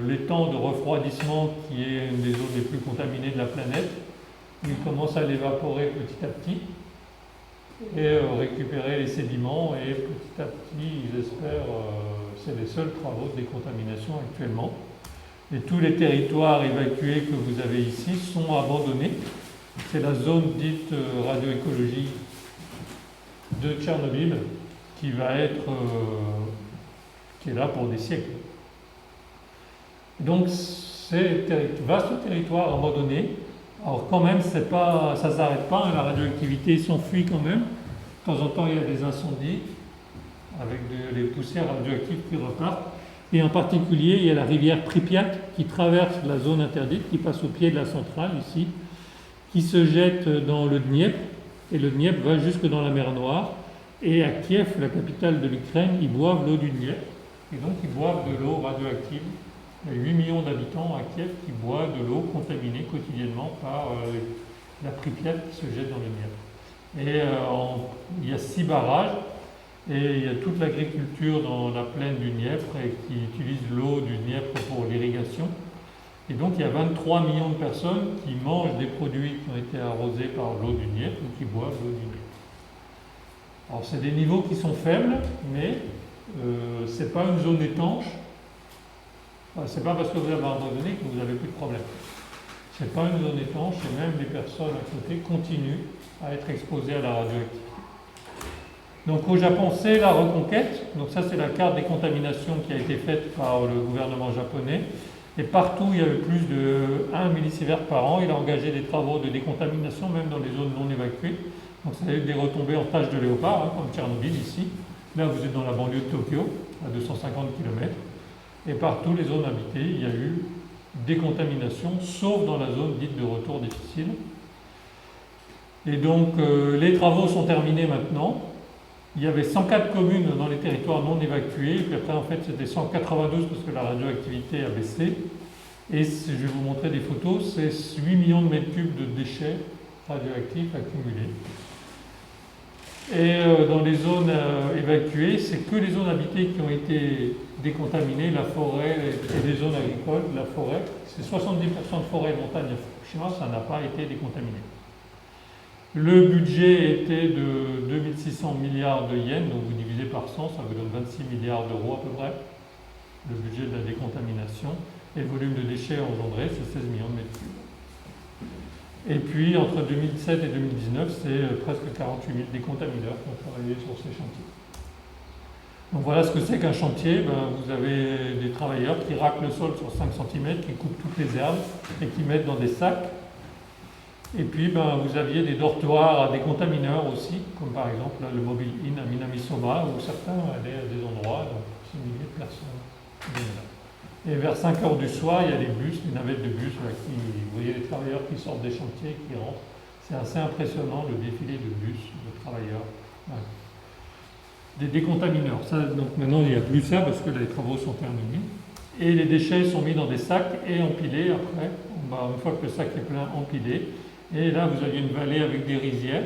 l'étang de refroidissement qui est une des zones les plus contaminées de la planète. Il commence à l'évaporer petit à petit et récupérer les sédiments, et petit à petit, ils espèrent, c'est les seuls travaux de décontamination actuellement. Et tous les territoires évacués que vous avez ici sont abandonnés. C'est la zone dite radioécologie de Tchernobyl qui va être, qui est là pour des siècles. Donc c'est vaste territoire abandonné. Alors quand même, ça ne s'arrête pas, hein, la radioactivité s'enfuit quand même. De temps en temps, il y a des incendies avec les poussières radioactives qui repartent. Et en particulier, il y a la rivière Pripyat qui traverse la zone interdite, qui passe au pied de la centrale ici, qui se jette dans le Dniepr. Et le Dniepr va jusque dans la mer Noire. Et à Kiev, la capitale de l'Ukraine, ils boivent l'eau du Dniepr. Et donc ils boivent de l'eau radioactive. Il y a 8 millions d'habitants à Kiev qui boivent de l'eau contaminée quotidiennement par la Pripyat qui se jette dans le Dniepr. Et il y a 6 barrages, et il y a toute l'agriculture dans la plaine du Dniepr et qui utilise l'eau du Dniepr pour l'irrigation. Et donc il y a 23 millions de personnes qui mangent des produits qui ont été arrosés par l'eau du Dniepr ou qui boivent l'eau du Dniepr. Alors c'est des niveaux qui sont faibles, mais ce n'est pas une zone étanche. C'est pas parce que vous avez abandonné que vous n'avez plus de problème. Ce n'est pas une zone étanche, et même les personnes à côté continuent à être exposées à la radioactivité. Donc au Japon, c'est la reconquête. Donc ça, c'est la carte des contaminations qui a été faite par le gouvernement japonais. Et partout, il y avait plus de 1 millisievert par an. Il a engagé des travaux de décontamination, même dans les zones non évacuées. Donc ça a eu des retombées en taches de léopard, hein, comme Tchernobyl ici. Là, vous êtes dans la banlieue de Tokyo, à 250 km. Et partout, les zones habitées, il y a eu décontamination, sauf dans la zone dite de retour difficile. Et donc, les travaux sont terminés maintenant. Il y avait 104 communes dans les territoires non évacués, et puis après, en fait, c'était 192 parce que la radioactivité a baissé. Et je vais vous montrer des photos, c'est 8 millions de mètres cubes de déchets radioactifs accumulés. Et dans les zones évacuées, c'est que les zones habitées qui ont été décontaminées, la forêt et les zones agricoles, la forêt. C'est 70% de forêt et montagne à Fukushima, ça n'a pas été décontaminé. Le budget était de 2600 milliards de yens, donc vous divisez par 100, ça vous donne 26 milliards d'euros à peu près, le budget de la décontamination. Et le volume de déchets engendrés, c'est 16 millions de mètres cubes. Et puis, entre 2007 et 2019, c'est presque 48 000 décontamineurs qui ont travaillé sur ces chantiers. Donc voilà ce que c'est qu'un chantier. Vous avez des travailleurs qui raclent le sol sur 5 cm, qui coupent toutes les herbes et qui mettent dans des sacs. Et puis, vous aviez des dortoirs à décontamineurs aussi, comme par exemple le Mobile Inn à Minamisoma, où certains allaient à des endroits, donc 6 milliers de personnes. Et vers 5 heures du soir, il y a des bus, des navettes de bus, là, vous voyez les travailleurs qui sortent des chantiers, qui rentrent. C'est assez impressionnant le défilé de bus, de travailleurs. Ouais. Des décontamineurs. Ça, donc maintenant, il n'y a plus ça parce que les travaux sont terminés. Et les déchets sont mis dans des sacs et empilés après. Une fois que le sac est plein, empilé. Et là, vous aviez une vallée avec des rizières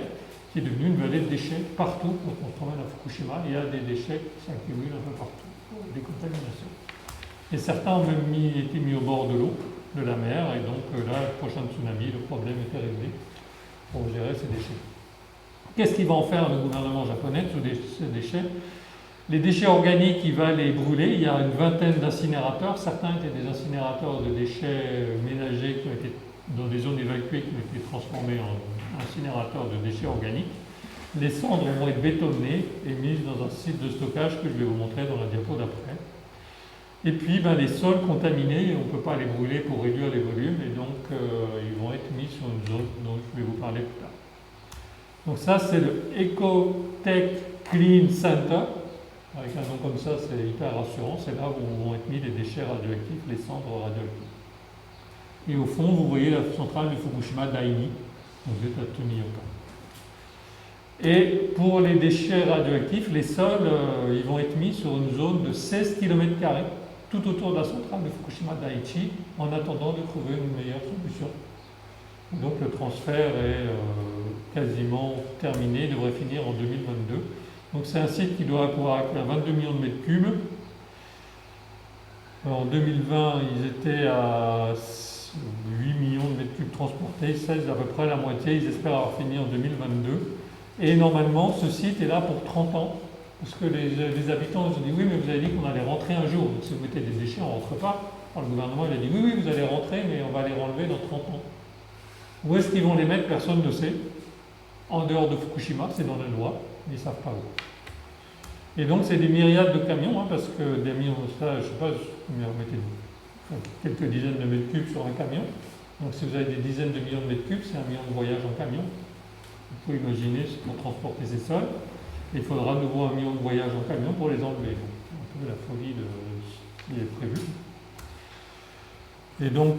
qui est devenue une vallée de déchets partout. Quand on se promène à Fukushima, il y a des déchets qui s'accumulent un peu partout. Décontamination. Et certains ont même été mis au bord de l'eau, de la mer, et donc là, le prochain tsunami, le problème était réglé pour gérer ces déchets. Qu'est-ce qu'il va en faire le gouvernement japonais de ces déchets? Les déchets organiques, il va les brûler. Il y a une vingtaine d'incinérateurs. Certains étaient des incinérateurs de déchets ménagers qui ont été dans des zones évacuées, qui ont été transformés en incinérateurs de déchets organiques. Les cendres vont être bétonnées et mises dans un site de stockage que je vais vous montrer dans la diapo d'après. Et puis les sols contaminés, on ne peut pas les brûler pour réduire les volumes, et donc ils vont être mis sur une zone dont je vais vous parler plus tard. Donc ça, c'est le Ecotech Clean Center. Avec un nom comme ça, c'est hyper rassurant. C'est là où vont être mis les déchets radioactifs, les cendres radioactives. Et au fond, vous voyez la centrale de Fukushima Daini, donc vous êtes à Tomioka. Et pour les déchets radioactifs, les sols, ils vont être mis sur une zone de 16 km tout autour de la centrale de Fukushima Daiichi, en attendant de trouver une meilleure solution. Donc le transfert est quasiment terminé, il devrait finir en 2022. Donc c'est un site qui doit pouvoir accueillir 22 millions de mètres cubes. En 2020, ils étaient à 8 millions de mètres cubes transportés, 16 à peu près la moitié, ils espèrent avoir fini en 2022. Et normalement, ce site est là pour 30 ans, parce que les habitants ont dit oui, mais vous avez dit qu'on allait rentrer un jour, donc si vous mettez des déchets, on ne rentre pas. Alors le gouvernement il a dit oui, vous allez rentrer, mais on va les renlever dans 30 ans. Où est-ce qu'ils vont les mettre? Personne ne sait. En dehors de Fukushima, c'est dans la loi, ils ne savent pas où. Et donc c'est des myriades de camions, parce que des millions, ça, je ne sais pas combien vous mettez, quelques dizaines de mètres cubes sur un camion. Donc si vous avez des dizaines de millions de mètres cubes, c'est 1 million de voyages en camion. Il faut imaginer pour transporter ces sols. Il faudra de nouveau 1 million de voyages en camion pour les enlever. C'est un peu la folie de ce qui est prévu. Et donc,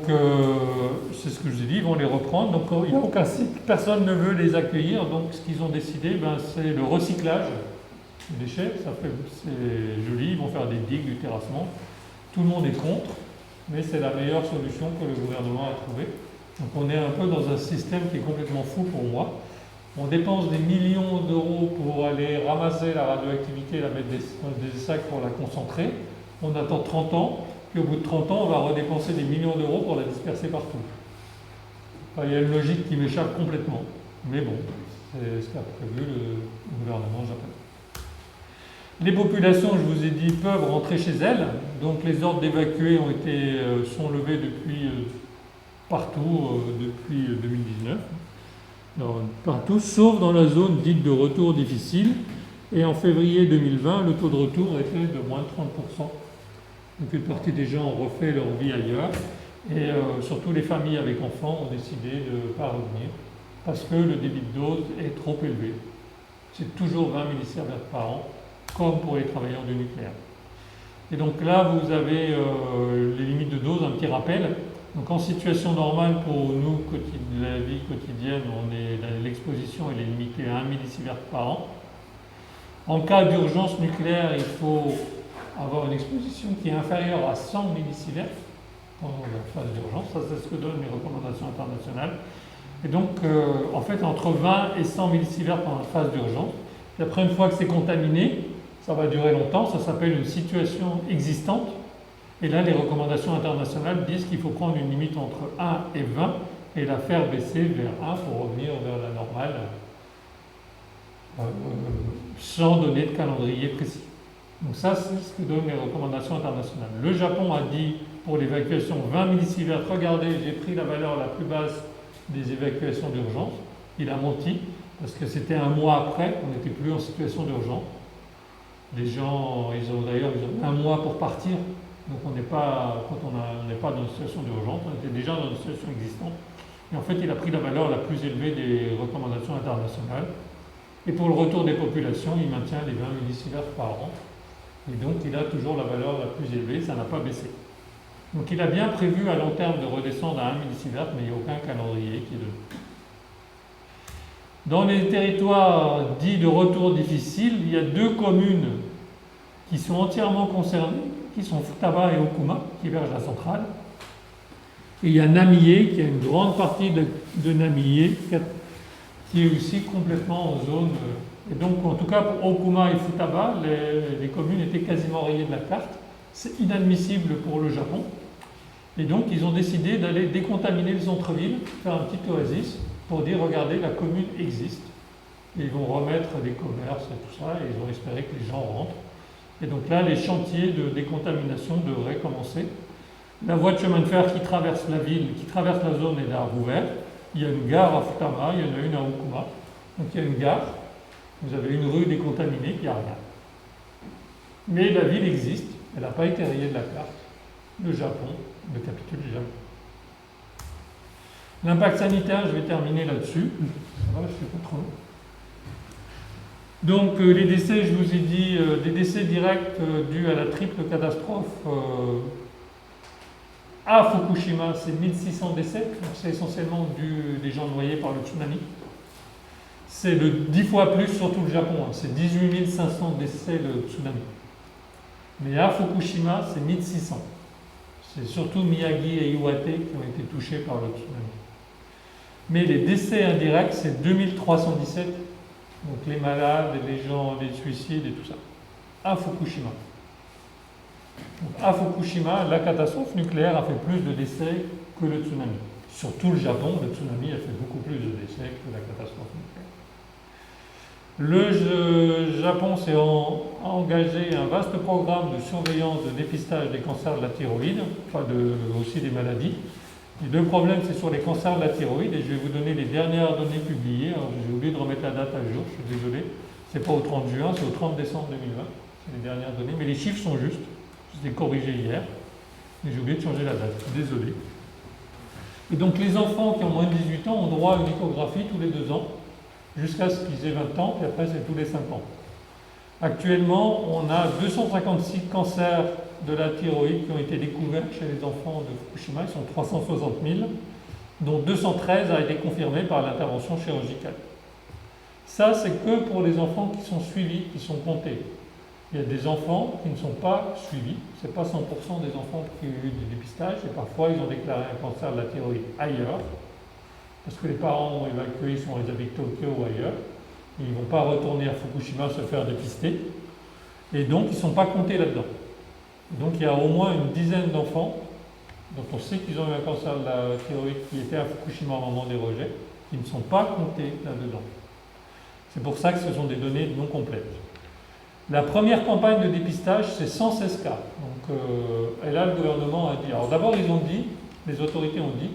c'est ce que je vous ai dit, ils vont les reprendre. Donc, il n'y a aucun site, personne ne veut les accueillir. Donc, ce qu'ils ont décidé, c'est le recyclage des déchets. C'est joli, ils vont faire des digues, du terrassement. Tout le monde est contre, mais c'est la meilleure solution que le gouvernement a trouvée. Donc, on est un peu dans un système qui est complètement fou pour moi. On dépense des millions d'euros pour aller ramasser la radioactivité, la mettre dans des sacs pour la concentrer. On attend 30 ans. Puis au bout de 30 ans, on va redépenser des millions d'euros pour la disperser partout. Enfin, il y a une logique qui m'échappe complètement, mais bon, c'est ce qu'a prévu le gouvernement japonais. Les populations, je vous ai dit, peuvent rentrer chez elles, donc les ordres d'évacuer sont levés depuis partout depuis 2019, partout, sauf dans la zone dite de retour difficile, et en février 2020, le taux de retour était de moins de 30%. Donc une partie des gens ont refait leur vie ailleurs et surtout les familles avec enfants ont décidé de ne pas revenir parce que le débit de dose est trop élevé. C'est toujours 20 millisieverts par an, comme pour les travailleurs du nucléaire. Et donc là, vous avez les limites de dose, un petit rappel. Donc en situation normale pour nous, la vie quotidienne, l'exposition elle est limitée à 1 millisievert par an. En cas d'urgence nucléaire, il faut avoir une exposition qui est inférieure à 100 millisieverts pendant la phase d'urgence. Ça, c'est ce que donnent les recommandations internationales. Et donc, en fait, entre 20 et 100 millisieverts pendant la phase d'urgence. Et après, une fois que c'est contaminé, ça va durer longtemps. Ça s'appelle une situation existante. Et là, les recommandations internationales disent qu'il faut prendre une limite entre 1 et 20 et la faire baisser vers 1 pour revenir vers la normale sans donner de calendrier précis. Donc ça, c'est ce que donnent les recommandations internationales. Le Japon a dit pour l'évacuation 20 millisieverts, regardez, j'ai pris la valeur la plus basse des évacuations d'urgence. Il a menti, parce que c'était un mois après qu'on n'était plus en situation d'urgence. Les gens, ils ont un mois pour partir, donc on n'est pas, quand on n'est pas dans une situation d'urgence, on était déjà dans une situation existante. Et en fait, il a pris la valeur la plus élevée des recommandations internationales. Et pour le retour des populations, il maintient les 20 millisieverts par an. Et donc, il a toujours la valeur la plus élevée, ça n'a pas baissé. Donc, il a bien prévu à long terme de redescendre à 1 millisievert, mais il n'y a aucun calendrier qui est donné. Dans les territoires dits de retour difficile, il y a 2 communes qui sont entièrement concernées, qui sont Futaba et Okuma, qui hébergent la centrale. Et il y a Namie, qui a une grande partie de Namie, qui est aussi complètement en zone. Et donc, en tout cas, pour Okuma et Futaba, les communes étaient quasiment rayées de la carte. c'est inadmissible pour le Japon. Et donc ils ont décidé d'aller décontaminer le centre-ville, faire un petit oasis, pour dire regardez, la commune existe. Et ils vont remettre des commerces et tout ça, et ils ont espéré que les gens rentrent. Et donc là, les chantiers de décontamination devraient commencer. La voie de chemin de fer qui traverse la ville, qui traverse la zone est là ouverte. Il y a une gare à Futama, il y en a une à Okuma. Donc il y a une gare, vous avez une rue décontaminée, puis il n'y a rien. Mais la ville existe, elle n'a pas été rayée de la carte. Le Japon, le capitule du Japon. L'impact sanitaire, je vais terminer là-dessus. Ça va, je suis pas trop long. Donc les décès, je vous ai dit, des décès directs dus à la triple catastrophe à Fukushima, c'est 1600 décès, donc c'est essentiellement des gens noyés par le tsunami. C'est 10 fois plus sur tout le Japon, hein. C'est 18 500 décès le tsunami. Mais à Fukushima, c'est 1600. C'est surtout Miyagi et Iwate qui ont été touchés par le tsunami. Mais les décès indirects, c'est 2317. Donc les malades, les gens, les suicides et tout ça. À Fukushima. Donc à Fukushima, la catastrophe nucléaire a fait plus de décès que le tsunami. Sur tout le Japon, le tsunami a fait beaucoup plus de décès que la catastrophe nucléaire. Le Japon s'est engagé un vaste programme de surveillance, de dépistage des cancers de la thyroïde, enfin aussi des maladies. Et le problème, c'est sur les cancers de la thyroïde, et je vais vous donner les dernières données publiées. Alors, j'ai oublié de remettre la date à jour, je suis désolé. C'est pas au 30 juin, c'est au 30 décembre 2020. C'est les dernières données, mais les chiffres sont justes. Je les ai corrigés hier, mais j'ai oublié de changer la date, désolé. Et donc, les enfants qui ont moins de 18 ans ont droit à une échographie tous les 2 ans, jusqu'à ce qu'ils aient 20 ans, puis après, c'est tous les 5 ans. Actuellement, on a 256 cancers de la thyroïde qui ont été découverts chez les enfants de Fukushima, ils sont 360 000, dont 213 a été confirmé par l'intervention chirurgicale. Ça, c'est que pour les enfants qui sont suivis, qui sont comptés. Il y a des enfants qui ne sont pas suivis, ce n'est pas 100% des enfants qui ont eu des dépistages, et parfois ils ont déclaré un cancer de la thyroïde ailleurs, parce que les parents ont évacué, ils sont réservés à Tokyo ou ailleurs, et ils ne vont pas retourner à Fukushima se faire dépister, et donc ils ne sont pas comptés là-dedans. Donc il y a au moins une dizaine d'enfants dont on sait qu'ils ont eu un cancer de la thyroïde qui était à Fukushima au moment des rejets, qui ne sont pas comptés là-dedans. C'est pour ça que ce sont des données non complètes. La première campagne de dépistage, c'est 116 cas. Donc, et là, le gouvernement a dit... Alors d'abord, ils ont dit, les autorités ont dit,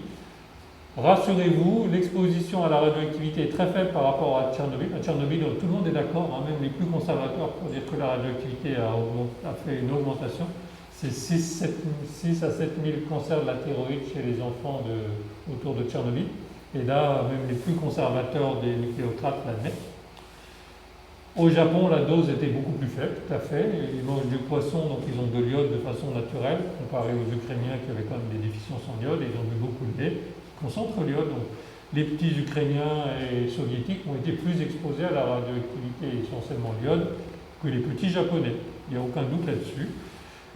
rassurez-vous, l'exposition à la radioactivité est très faible par rapport à Tchernobyl. À Tchernobyl, tout le monde est d'accord, hein, même les plus conservateurs, pour dire que la radioactivité a fait une augmentation. C'est 6 à 7 000 cancers de la thyroïde chez les enfants autour de Tchernobyl. Et là, même les plus conservateurs des nucléocrates l'admettent. Au Japon, la dose était beaucoup plus faible, tout à fait. Ils mangent du poisson, donc ils ont de l'iode de façon naturelle, comparé aux Ukrainiens qui avaient quand même des déficiences en iode, et ils ont bu beaucoup de lait, qui concentre l'iode. Donc les petits Ukrainiens et soviétiques ont été plus exposés à la radioactivité, essentiellement l'iode, que les petits Japonais. Il n'y a aucun doute là-dessus.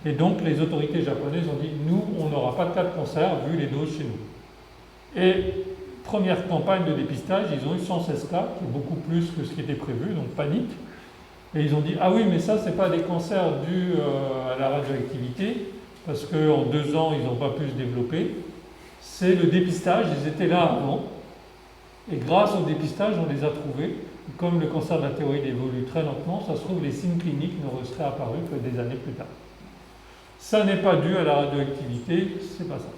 Et donc les autorités japonaises ont dit, nous, on n'aura pas de cas de cancer vu les doses chez nous. Et première campagne de dépistage, ils ont eu 116 cas, qui est beaucoup plus que ce qui était prévu, donc panique. Et ils ont dit, ah oui, mais ça, ce n'est pas des cancers dus à la radioactivité, parce qu'en 2 ans, ils n'ont pas pu se développer. C'est le dépistage, ils étaient là avant. Et grâce au dépistage, on les a trouvés. Et comme le cancer de la thyroïde évolue très lentement, ça se trouve, les signes cliniques ne seraient apparus que des années plus tard. Ça n'est pas dû à la radioactivité, c'est pas ça.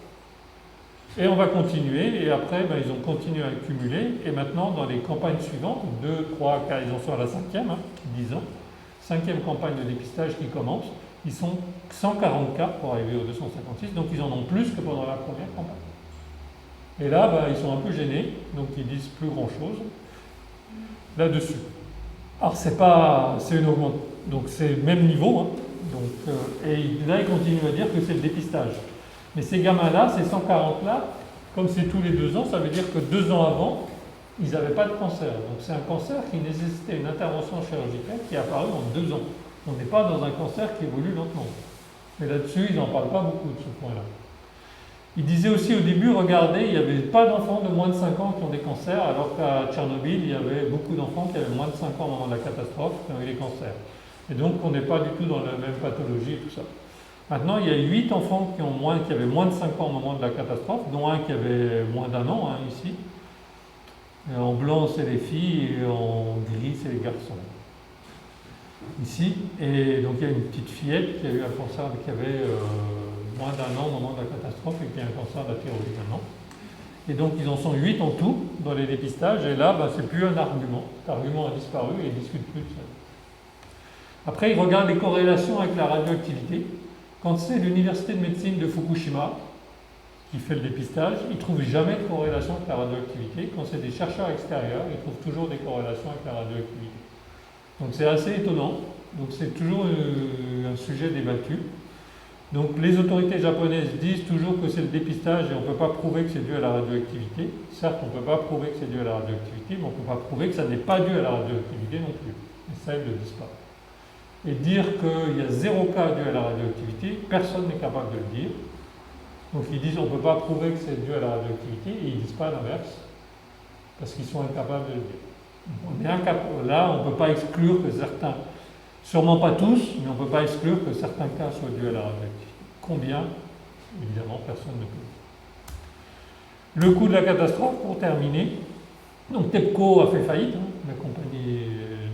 Et on va continuer, et après, ils ont continué à accumuler, et maintenant, dans les campagnes suivantes, 2, 3, 4, ils en sont à la 5e, 10 ans, 5e campagne de dépistage qui commence, ils sont 140 cas pour arriver aux 256, donc ils en ont plus que pendant la première campagne. Et là, ils sont un peu gênés, donc ils disent plus grand-chose là-dessus. Alors, c'est une augmentation, donc c'est le même niveau, hein. Donc, et là, ils continuent à dire que c'est le dépistage. Mais ces gamins-là, ces 140-là, comme c'est tous les 2 ans, ça veut dire que 2 ans avant, ils n'avaient pas de cancer. Donc c'est un cancer qui nécessitait une intervention chirurgicale qui est apparue en 2 ans. On n'est pas dans un cancer qui évolue lentement. Mais là-dessus, ils n'en parlent pas beaucoup de ce point-là. Ils disaient aussi au début, regardez, il n'y avait pas d'enfants de moins de 5 ans qui ont des cancers, alors qu'à Tchernobyl, il y avait beaucoup d'enfants qui avaient moins de 5 ans au moment de la catastrophe qui ont eu des cancers. Et donc, on n'est pas du tout dans la même pathologie et tout ça. Maintenant, il y a 8 enfants qui avaient moins de 5 ans au moment de la catastrophe, dont un qui avait moins d'un an, hein, ici. Et en blanc, c'est les filles, et en gris, c'est les garçons. Ici, et donc il y a une petite fillette qui a eu un cancer, qui avait moins d'un an au moment de la catastrophe et qui a un cancer de la thyroïde maintenant. Et donc ils en sont 8 en tout dans les dépistages, et là, c'est plus un argument. Cet argument a disparu et ils ne discutent plus de ça. Après, ils regardent les corrélations avec la radioactivité. Quand c'est l'université de médecine de Fukushima qui fait le dépistage, ils ne trouvent jamais de corrélation avec la radioactivité. Quand c'est des chercheurs extérieurs, ils trouvent toujours des corrélations avec la radioactivité. Donc c'est assez étonnant. Donc c'est toujours un sujet débattu. Donc les autorités japonaises disent toujours que c'est le dépistage et on ne peut pas prouver que c'est dû à la radioactivité. Certes, on ne peut pas prouver que c'est dû à la radioactivité, mais on ne peut pas prouver que ça n'est pas dû à la radioactivité non plus. Et ça, ils ne le disent pas. Et dire qu'il y a 0 cas dû à la radioactivité, personne n'est capable de le dire. Donc ils disent on ne peut pas prouver que c'est dû à la radioactivité, et ils ne disent pas l'inverse, parce qu'ils sont incapables de le dire. Là, on ne peut pas exclure que certains, sûrement pas tous, mais on ne peut pas exclure que certains cas soient dus à la radioactivité. Combien? Évidemment, personne ne peut. Le coût de la catastrophe, pour terminer. Donc TEPCO a fait faillite, hein, la compagnie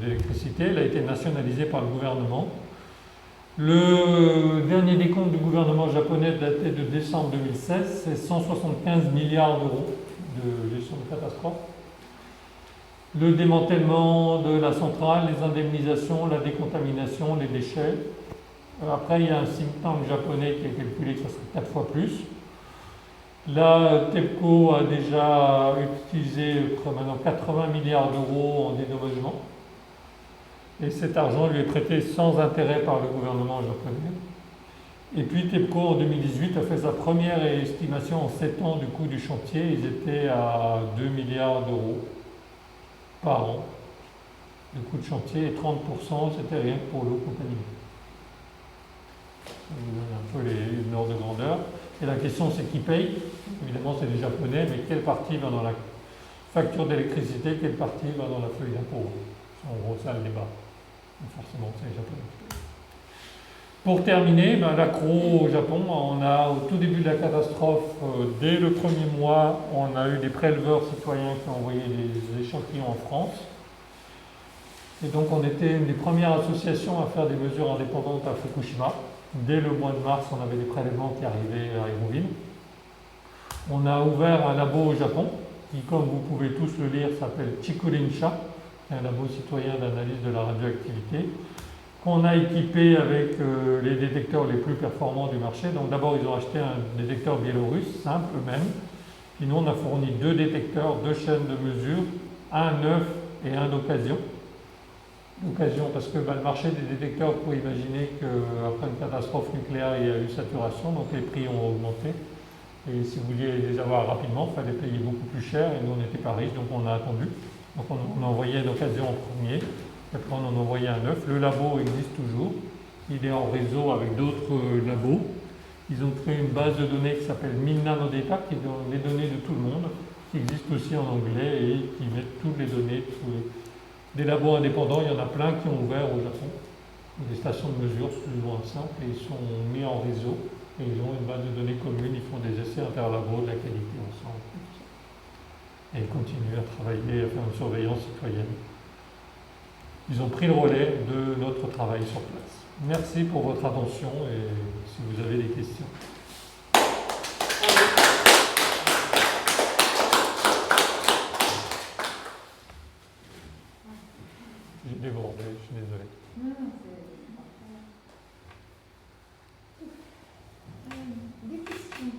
d'électricité, elle a été nationalisée par le gouvernement. Le dernier décompte du gouvernement japonais daté de décembre 2016, c'est 175 milliards d'euros de gestion de catastrophe. Le démantèlement de la centrale, les indemnisations, la décontamination, les déchets. Après, il y a un think tank japonais qui a calculé que ça serait 4 fois plus. Là, TEPCO a déjà utilisé maintenant 80 milliards d'euros en dédommagement. Et cet argent lui est prêté sans intérêt par le gouvernement japonais. Et puis TEPCO en 2018 a fait sa première estimation en 7 ans du coût du chantier. Ils étaient à 2 milliards d'euros par an. Le coût de chantier, et 30%, c'était rien que pour l'eau contaminée. Ça vous donne un peu les ordres de grandeur. Et la question, c'est qui paye? Évidemment, c'est les Japonais, mais quelle partie va dans la facture d'électricité, quelle partie va dans la feuille d'impôt? En gros, ça le débat. Donc forcément, c'est les Japonais. Pour terminer, l'accro au Japon, on a au tout début de la catastrophe, dès le premier mois, on a eu des préleveurs citoyens qui ont envoyé des échantillons en France. Et donc on était une des premières associations à faire des mesures indépendantes à Fukushima. Dès le mois de mars, on avait des prélèvements qui arrivaient à Hérouville. On a ouvert un labo au Japon, qui, comme vous pouvez tous le lire, s'appelle Chikurinsha, qui est un labo citoyen d'analyse de la radioactivité, qu'on a équipé avec les détecteurs les plus performants du marché. Donc d'abord, ils ont acheté un détecteur biélorusse, simple eux-mêmes. Puis nous, on a fourni 2 détecteurs, 2 chaînes de mesure, un neuf et un d'occasion. D'occasion parce que le marché des détecteurs, vous pouvez imaginer qu'après une catastrophe nucléaire, il y a eu saturation, donc les prix ont augmenté. Et si vous vouliez les avoir rapidement, il fallait payer beaucoup plus cher, et nous, on n'était pas riches, donc on a attendu. Donc on a envoyé d'occasion en premier. Après, on en a envoyé un neuf. Le labo existe toujours. Il est en réseau avec d'autres labos. Ils ont créé une base de données qui s'appelle Minnanodata, qui donne les données de tout le monde, qui existe aussi en anglais et qui met toutes les données. Des labos indépendants, il y en a plein qui ont ouvert au Japon. Des stations de mesure, c'est plus ou moins simple, et ils sont mis en réseau. Et ils ont une base de données commune. Ils font des essais interlabos de la qualité ensemble. Et ils continuent à travailler, à faire une surveillance citoyenne. Ils ont pris le relais de notre travail sur place. Merci pour votre attention et si vous avez des questions. J'ai débordé, je suis désolé. Des questions.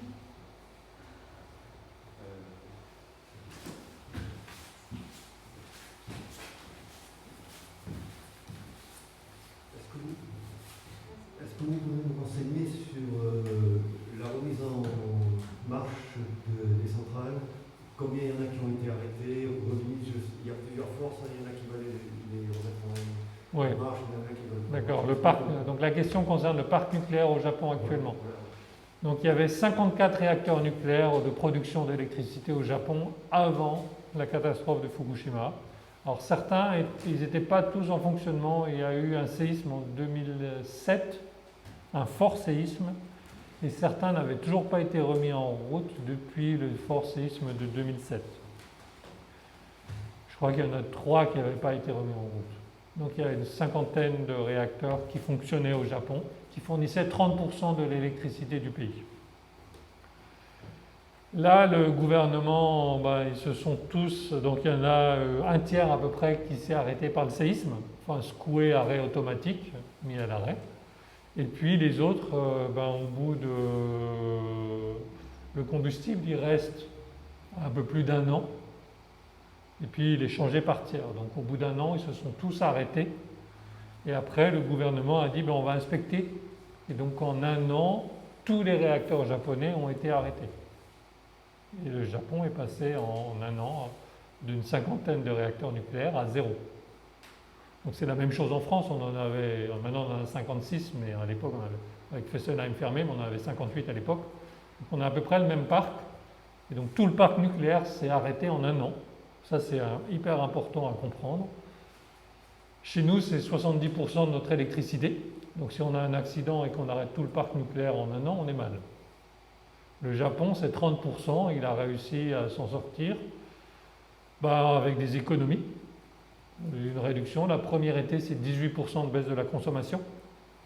Est-ce que vous pouvez nous renseigner sur la remise en marche des centrales? Combien il y en a qui ont été arrêtés, remises? Il y a plusieurs forces, il y en a qui veulent les remettre en marche, il y en a qui veulent... D'accord. Donc la question concerne le parc nucléaire au Japon actuellement. Donc il y avait 54 réacteurs nucléaires de production d'électricité au Japon avant la catastrophe de Fukushima. Alors certains, ils n'étaient pas tous en fonctionnement. Il y a eu un séisme en 2007 un fort séisme, et certains n'avaient toujours pas été remis en route depuis le fort séisme de 2007. Je crois qu'il y en a 3 qui n'avaient pas été remis en route. Donc il y a une cinquantaine de réacteurs qui fonctionnaient au Japon, qui fournissaient 30% de l'électricité du pays. Là, le gouvernement, ils se sont tous, donc il y en a un tiers à peu près qui s'est arrêté par le séisme, enfin secoué, arrêt automatique, mis à l'arrêt. Et puis les autres, au bout de... Le combustible, il reste un peu plus d'1 an, et puis il est changé par tiers. Donc au bout d'1 an, ils se sont tous arrêtés. Et après, le gouvernement a dit, on va inspecter. Et donc en 1 an, tous les réacteurs japonais ont été arrêtés. Et le Japon est passé en 1 an d'une cinquantaine de réacteurs nucléaires à 0. Donc c'est la même chose en France, maintenant on en a 56, mais à l'époque, avec Fessenheim fermé, on en avait 58 à l'époque. Donc on a à peu près le même parc. Et donc tout le parc nucléaire s'est arrêté en 1 an. Ça c'est hyper important à comprendre. Chez nous, c'est 70% de notre électricité. Donc si on a un accident et qu'on arrête tout le parc nucléaire en 1 an, on est mal. Le Japon, c'est 30%, il a réussi à s'en sortir avec des économies, une réduction. La première été, c'est 18% de baisse de la consommation.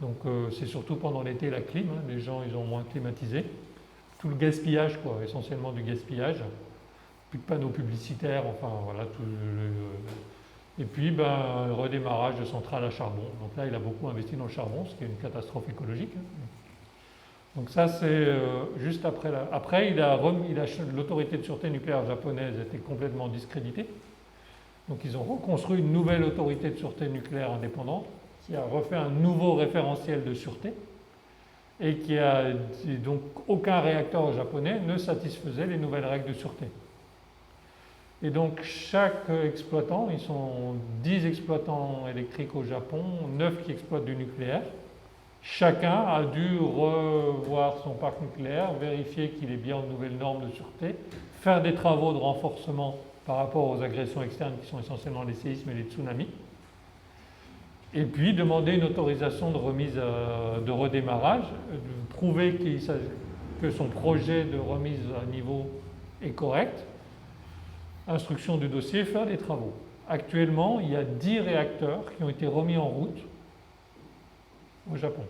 Donc c'est surtout pendant l'été la clim, les gens ils ont moins climatisé. Tout le gaspillage, essentiellement du gaspillage. Plus de panneaux publicitaires, et puis le redémarrage de centrales à charbon. Donc là, il a beaucoup investi dans le charbon, ce qui est une catastrophe écologique. Donc ça, c'est juste après. Après, l'autorité de sûreté nucléaire japonaise était complètement discréditée. Donc ils ont reconstruit une nouvelle autorité de sûreté nucléaire indépendante qui a refait un nouveau référentiel de sûreté et donc aucun réacteur japonais ne satisfaisait les nouvelles règles de sûreté. Et donc chaque exploitant, ils sont 10 exploitants électriques au Japon, 9 qui exploitent du nucléaire. Chacun a dû revoir son parc nucléaire, vérifier qu'il est bien aux nouvelles normes de sûreté, faire des travaux de renforcement par rapport aux agressions externes qui sont essentiellement les séismes et les tsunamis, et puis demander une autorisation de remise, de redémarrage, prouver que son projet de remise à niveau est correct, instruction du dossier, faire des travaux. Actuellement, il y a 10 réacteurs qui ont été remis en route au Japon.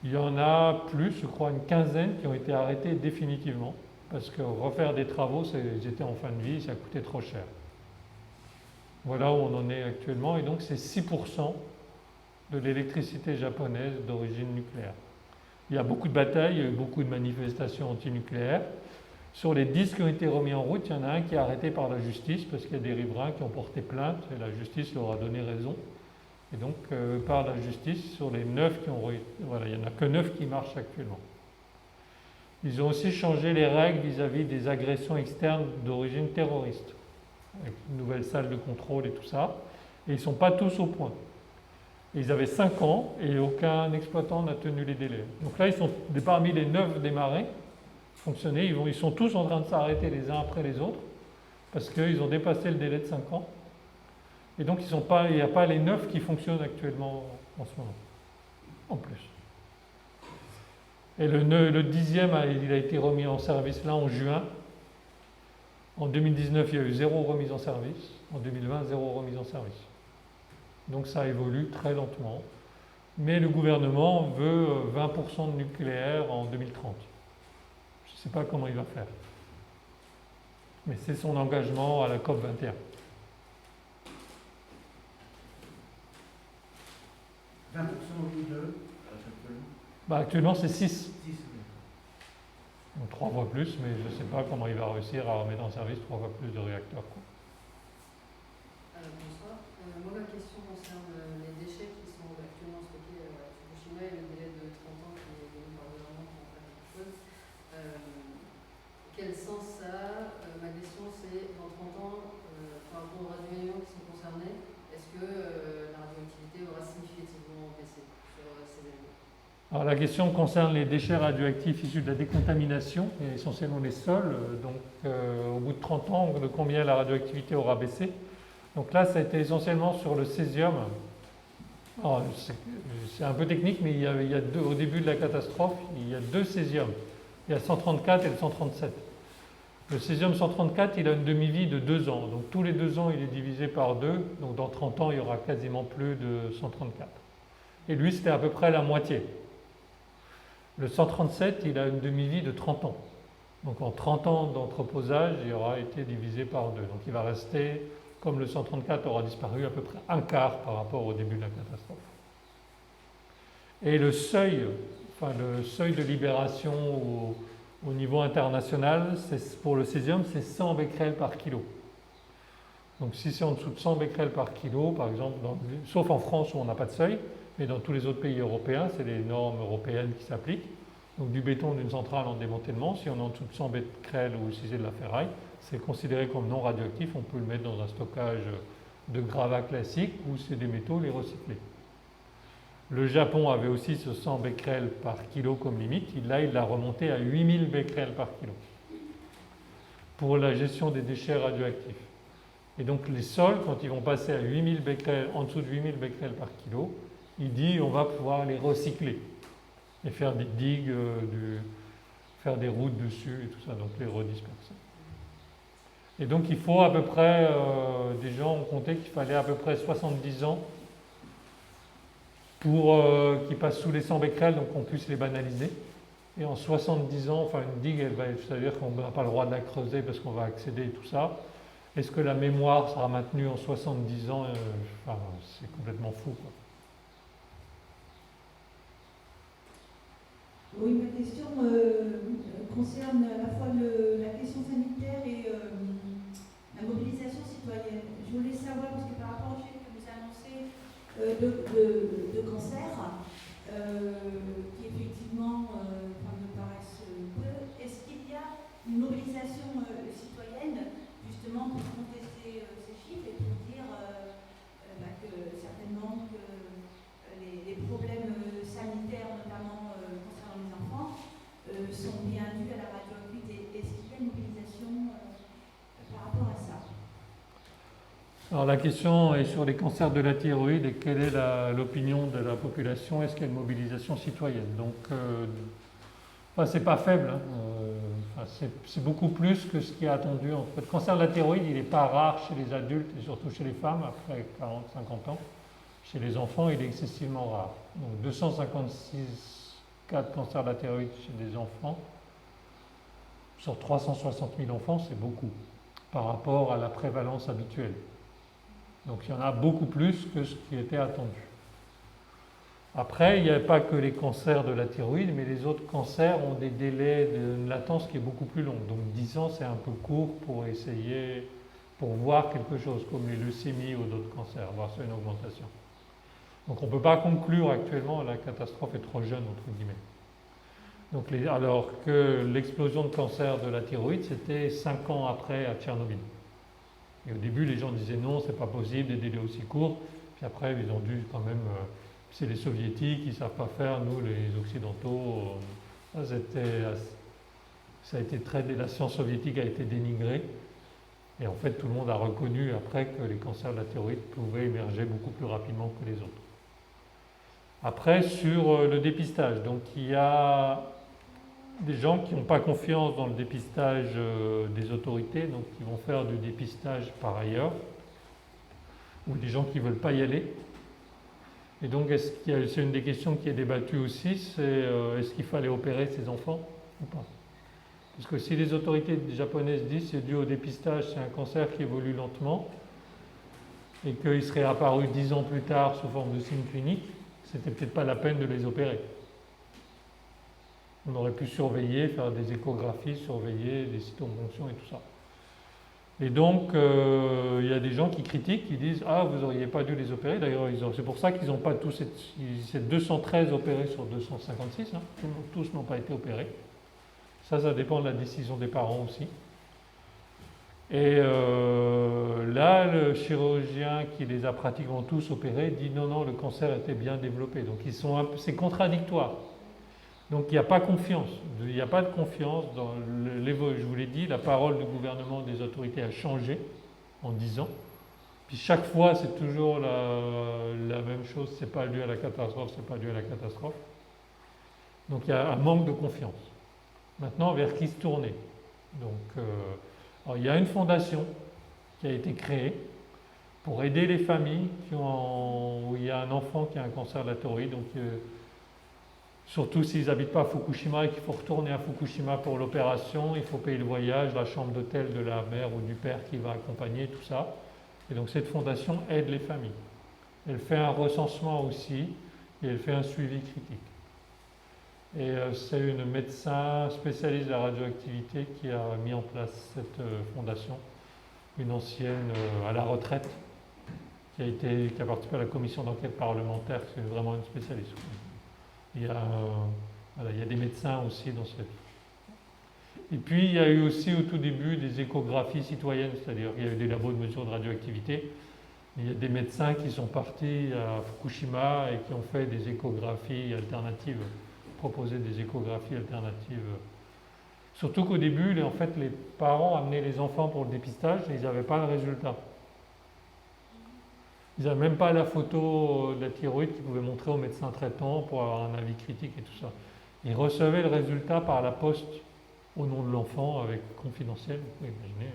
Il y en a plus, je crois, une quinzaine qui ont été arrêtés définitivement, parce que refaire des travaux, ils étaient en fin de vie, ça coûtait trop cher. Voilà où on en est actuellement, et donc c'est 6% de l'électricité japonaise d'origine nucléaire. Il y a beaucoup de batailles, il y a eu beaucoup de manifestations antinucléaires. Sur les 10 qui ont été remis en route, il y en a un qui est arrêté par la justice, parce qu'il y a des riverains qui ont porté plainte, et la justice leur a donné raison. Et donc, par la justice, sur les 9 qui ont... Voilà, il n'y en a que 9 qui marchent actuellement. Ils ont aussi changé les règles vis-à-vis des agressions externes d'origine terroriste, avec une nouvelle salle de contrôle et tout ça. Et ils ne sont pas tous au point. Et ils avaient 5 ans et aucun exploitant n'a tenu les délais. Donc là, ils sont parmi les 9 démarrés, fonctionner, ils sont tous en train de s'arrêter les uns après les autres, parce qu'ils ont dépassé le délai de 5 ans. Et donc, il n'y a pas les 9 qui fonctionnent actuellement en ce moment, en plus. Et le 10e, il a été remis en service là en juin. En 2019, il y a eu 0 remise en service. En 2020, 0 remise en service. Donc ça évolue très lentement. Mais le gouvernement veut 20% de nucléaire en 2030. Je ne sais pas comment il va faire. Mais c'est son engagement à la COP 21. 20% de actuellement, c'est 6. 6. Donc 3 fois plus, mais je ne sais pas comment il va réussir à remettre en service 3 fois plus de réacteurs. Bonsoir. Moi, ma question concerne les déchets qui sont actuellement stockés à Fukushima et le délai de 30 ans qui est donné par le gouvernement pour en faire quelque chose. Quel sens ça a? Ma question, c'est dans 30 ans, par rapport aux radioéléments qui sont concernés, est-ce que la radioactivité aura significativement baissé sur ces éléments? Alors la question concerne les déchets radioactifs issus de la décontamination, et essentiellement les sols. Donc au bout de 30 ans, de combien la radioactivité aura baissé. Donc là, ça a été essentiellement sur le césium Alors, c'est un peu technique, mais il y a au début de la catastrophe, il y a 2 césiums. Il y a le 134 et le 137. Le césium 134, il a une demi-vie de 2 ans. Donc tous les 2 ans, il est divisé par 2. Donc dans 30 ans, il y aura quasiment plus de 134. Et lui, c'était à peu près la moitié. Le 137, il a une demi-vie de 30 ans. Donc en 30 ans d'entreposage, il aura été divisé par 2. Donc il va rester, comme le 134 aura disparu, à peu près un quart par rapport au début de la catastrophe. Et le seuil de libération au niveau international, pour le césium, c'est 100 becquerels par kilo. Donc si c'est en dessous de 100 becquerels par kilo, par exemple, sauf en France où on n'a pas de seuil, mais dans tous les autres pays européens, c'est les normes européennes qui s'appliquent. Donc du béton d'une centrale en démantèlement, si on est en dessous de 100 becquerels ou si c'est de la ferraille, c'est considéré comme non radioactif, on peut le mettre dans un stockage de gravats classique ou c'est des métaux, les recycler. Le Japon avait aussi ce 100 becquerels par kilo comme limite, là il l'a remonté à 8000 becquerels par kilo pour la gestion des déchets radioactifs. Et donc les sols, quand ils vont passer à 8000 becquerels, en dessous de 8000 becquerels par kilo, il dit on va pouvoir les recycler et faire des digues, faire des routes dessus et tout ça, donc les redisperser. Et donc il faut à peu près, des gens ont compté qu'il fallait à peu près 70 ans pour qu'ils passent sous les 100 becquerels, donc qu'on puisse les banaliser. Et en 70 ans, enfin une digue, c'est-à-dire qu'on n'a pas le droit de la creuser parce qu'on va accéder et tout ça. Est-ce que la mémoire sera maintenue en 70 ans c'est complètement fou, quoi. Oui, ma question concerne à la fois la question sanitaire et la mobilisation citoyenne. Je voulais savoir, parce que par rapport au chiffre que vous annoncez de cancer, qui effectivement me paraissent peu, est-ce qu'il y a une mobilisation citoyenne justement pour contester ces chiffres et pour dire que certainement que les problèmes sanitaires, notamment concernant les enfants, sont bien dus à la radioactivité. Est-ce qu'il y a une mobilisation par rapport à ça? Alors la question est sur les cancers de la thyroïde et quelle est l'opinion de la population, est-ce qu'il y a une mobilisation citoyenne? Donc, c'est pas faible, hein. C'est beaucoup plus que ce qui est attendu. En fait, le cancer de la thyroïde, il n'est pas rare chez les adultes et surtout chez les femmes après 40-50 ans. Chez les enfants, il est excessivement rare. Donc 256 cas de cancer de la thyroïde chez des enfants. Sur 360 000 enfants, c'est beaucoup par rapport à la prévalence habituelle. Donc il y en a beaucoup plus que ce qui était attendu. Après, il n'y a pas que les cancers de la thyroïde, mais les autres cancers ont des délais de latence qui est beaucoup plus long. Donc 10 ans, c'est un peu court pour essayer, pour voir quelque chose, comme les leucémies ou d'autres cancers, voir sur une augmentation. Donc on ne peut pas conclure actuellement, la catastrophe est trop jeune, entre guillemets. Donc alors que l'explosion de cancer de la thyroïde, c'était 5 ans après à Tchernobyl. Et au début, les gens disaient non, c'est pas possible, des délais aussi courts. Puis après, ils ont dû quand même... c'est les soviétiques, ils ne savent pas faire, nous, les occidentaux... ça a été la science soviétique a été dénigrée. Et en fait, tout le monde a reconnu après que les cancers de la thyroïde pouvaient émerger beaucoup plus rapidement que les autres. Après, sur le dépistage. Donc, il y a des gens qui n'ont pas confiance dans le dépistage des autorités, donc qui vont faire du dépistage par ailleurs, ou des gens qui ne veulent pas y aller. Et donc, c'est une des questions qui est débattue aussi, c'est est-ce qu'il fallait opérer ces enfants ou pas? Parce que si les autorités japonaises disent que c'est dû au dépistage, c'est un cancer qui évolue lentement, et qu'il serait apparu 10 ans plus tard sous forme de signes cliniques, c'était peut-être pas la peine de les opérer. On aurait pu surveiller, faire des échographies, surveiller des cytofonctions et tout ça. Et donc, il y a des gens qui critiquent, qui disent « Ah, vous n'auriez pas dû les opérer ». D'ailleurs, c'est pour ça qu'ils n'ont pas tous... C'est 213 opérés sur 256, hein. Tous n'ont pas été opérés. Ça dépend de la décision des parents aussi. Et là, le chirurgien qui les a pratiquement tous opérés dit « Non, non, le cancer était bien développé ». Donc, c'est contradictoire. Donc il n'y a pas confiance, il n'y a pas de confiance dans je vous l'ai dit, la parole du gouvernement, des autorités a changé en 10 ans. Puis chaque fois, c'est toujours la même chose, c'est pas dû à la catastrophe, c'est pas dû à la catastrophe. Donc il y a un manque de confiance. Maintenant, vers qui se tourner? Donc, alors, il y a une fondation qui a été créée pour aider les familles où il y a un enfant qui a un cancer de la thyroïde. Donc, surtout s'ils n'habitent pas à Fukushima et qu'il faut retourner à Fukushima pour l'opération, il faut payer le voyage, la chambre d'hôtel de la mère ou du père qui va accompagner, tout ça. Et donc cette fondation aide les familles. Elle fait un recensement aussi et elle fait un suivi critique. Et c'est une médecin spécialiste de la radioactivité qui a mis en place cette fondation, une ancienne à la retraite, qui a participé à la commission d'enquête parlementaire, c'est vraiment une spécialiste. Il y a des médecins aussi dans cette... Et puis il y a eu aussi au tout début des échographies citoyennes, c'est-à-dire il y a eu des labos de mesure de radioactivité. Il y a des médecins qui sont partis à Fukushima et qui ont fait des échographies alternatives, proposé des échographies alternatives. Surtout qu'au début, les parents amenaient les enfants pour le dépistage et ils n'avaient pas le résultat. Ils n'avaient même pas la photo de la thyroïde qu'ils pouvaient montrer au médecin traitant pour avoir un avis critique et tout ça. Ils recevaient le résultat par la poste au nom de l'enfant, avec confidentiel, vous pouvez imaginer.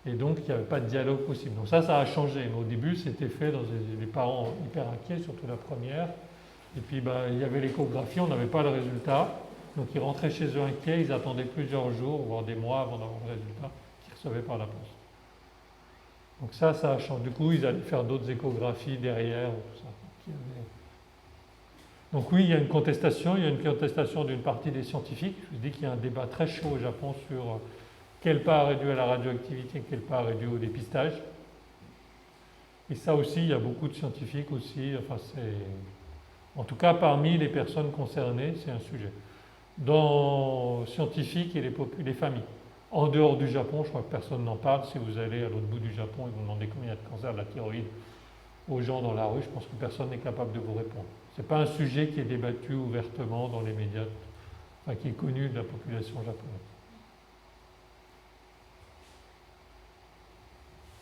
Et donc, il n'y avait pas de dialogue possible. Donc ça a changé. Mais au début, c'était fait dans les parents hyper inquiets, surtout la première. Et puis, il y avait l'échographie, on n'avait pas le résultat. Donc, ils rentraient chez eux inquiets, ils attendaient plusieurs jours, voire des mois avant d'avoir le résultat, qu'ils recevaient par la poste. Donc ça a changé. Du coup, ils allaient faire d'autres échographies derrière. Tout ça. Donc oui, il y a une contestation d'une partie des scientifiques. Je vous dis qu'il y a un débat très chaud au Japon sur quelle part est due à la radioactivité, quelle part est due au dépistage. Et ça aussi, il y a beaucoup de scientifiques aussi. En tout cas, parmi les personnes concernées, c'est un sujet. Dans scientifiques et les familles. En dehors du Japon, je crois que personne n'en parle. Si vous allez à l'autre bout du Japon et vous demandez combien il y a de cancer de la thyroïde aux gens dans la rue, je pense que personne n'est capable de vous répondre. Ce n'est pas un sujet qui est débattu ouvertement dans les médias, qui est connu de la population japonaise.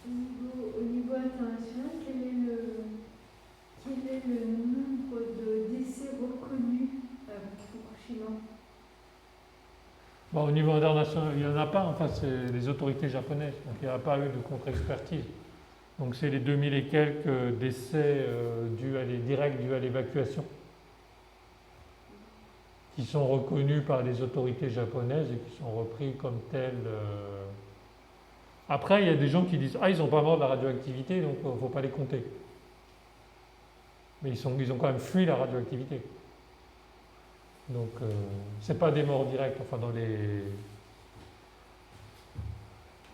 Au niveau international, quel est le nombre de décès reconnus à Fukushima? Au niveau international, il n'y en a pas, c'est les autorités japonaises, donc il n'y a pas eu de contre-expertise. Donc c'est les 2000 et quelques décès directs dus à l'évacuation qui sont reconnus par les autorités japonaises et qui sont repris comme tels. Après, il y a des gens qui disent « Ah, ils n'ont pas mort de la radioactivité, donc il ne faut pas les compter. » Mais ils ont quand même fui la radioactivité. Donc, ce n'est pas des morts directes, dans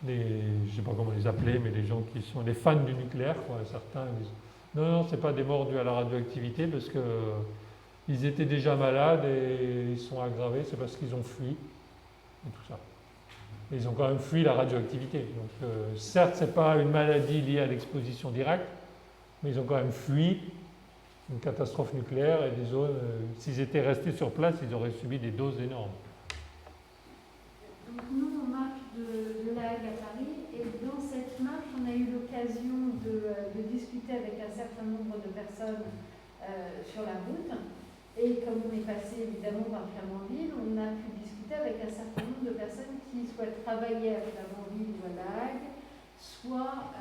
je ne sais pas comment les appeler, mais les gens qui sont les fans du nucléaire, certains disent non, ce n'est pas des morts dues à la radioactivité parce qu'ils étaient déjà malades et ils sont aggravés, c'est parce qu'ils ont fui et tout ça. Et ils ont quand même fui la radioactivité. Donc, certes, ce n'est pas une maladie liée à l'exposition directe, mais ils ont quand même fui une catastrophe nucléaire et des zones, s'ils étaient restés sur place, ils auraient subi des doses énormes. Donc nous, on marche de La Hague à Paris, et dans cette marche, on a eu l'occasion de discuter avec un certain nombre de personnes sur la route. Et comme on est passé évidemment par Flamanville, on a pu discuter avec un certain nombre de personnes qui soit travaillaient à Flamanville ou à La Hague, soit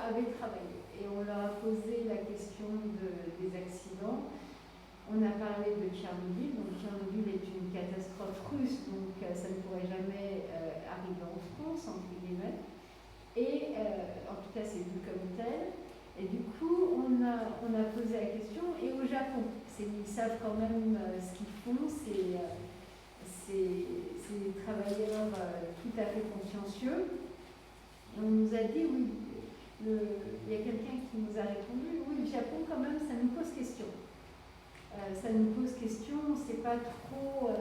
avaient travaillé. Et on leur a posé la question des accidents. On a parlé de Tchernobyl. Donc Tchernobyl est une catastrophe russe, donc ça ne pourrait jamais arriver en France, entre guillemets. Et en tout cas, c'est vu comme tel. Et du coup, on a posé la question. Et au Japon, ils savent quand même ce qu'ils font. C'est des travailleurs tout à fait consciencieux. Et on nous a dit, oui, il y a quelqu'un qui nous a répondu, oui, le Japon, quand même, ça nous pose question. Ça nous pose question, on ne sait pas trop,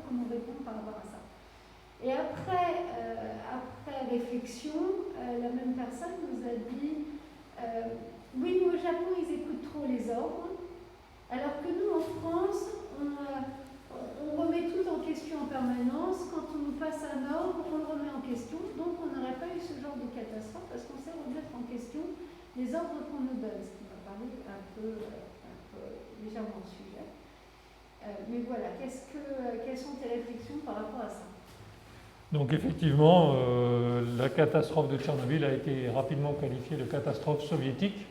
comment répondre par rapport à ça. Et après réflexion, la même personne nous a dit, oui, mais au Japon, ils écoutent trop les ordres, alors que nous, en France, on remet tout en question en permanence. Quand on nous passe un ordre, on le remet en question, donc on n'aurait pas eu ce genre de catastrophe. les ordres qu'on nous donne, ce qui m'a paru un peu légèrement le sujet. Mais voilà, quelles sont tes réflexions par rapport à ça? Donc effectivement, la catastrophe de Tchernobyl a été rapidement qualifiée de catastrophe soviétique,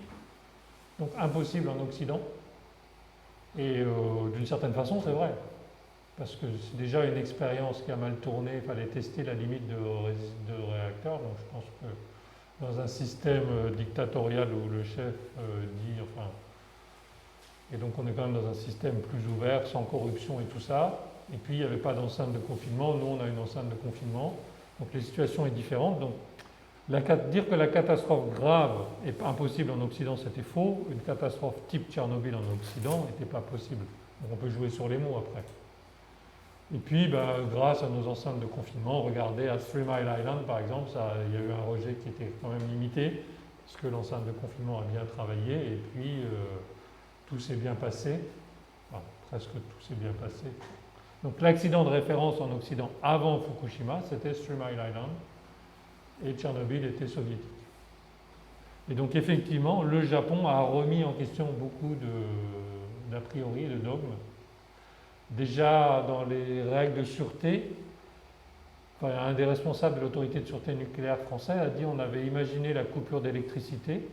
donc impossible en Occident. Et d'une certaine façon, c'est vrai. Parce que c'est déjà une expérience qui a mal tourné, il fallait tester la limite de réacteur. Donc je pense que dans un système dictatorial où le chef dit, enfin, et donc on est quand même dans un système plus ouvert, sans corruption et tout ça. Et puis il n'y avait pas d'enceinte de confinement, nous on a une enceinte de confinement. Donc les situations sont différentes. Donc dire que la catastrophe grave est impossible en Occident, c'était faux. Une catastrophe type Tchernobyl en Occident n'était pas possible. Donc on peut jouer sur les mots après. Et puis, grâce à nos enceintes de confinement, regardez à 3 Mile Island par exemple, il y a eu un rejet qui était quand même limité, parce que l'enceinte de confinement a bien travaillé, et puis tout s'est bien passé, enfin, presque tout s'est bien passé. Donc l'accident de référence en Occident avant Fukushima, c'était 3 Mile Island, et Tchernobyl était soviétique. Et donc effectivement, le Japon a remis en question beaucoup d'a priori, de dogmes. Déjà dans les règles de sûreté, un des responsables de l'autorité de sûreté nucléaire français a dit on avait imaginé la coupure d'électricité.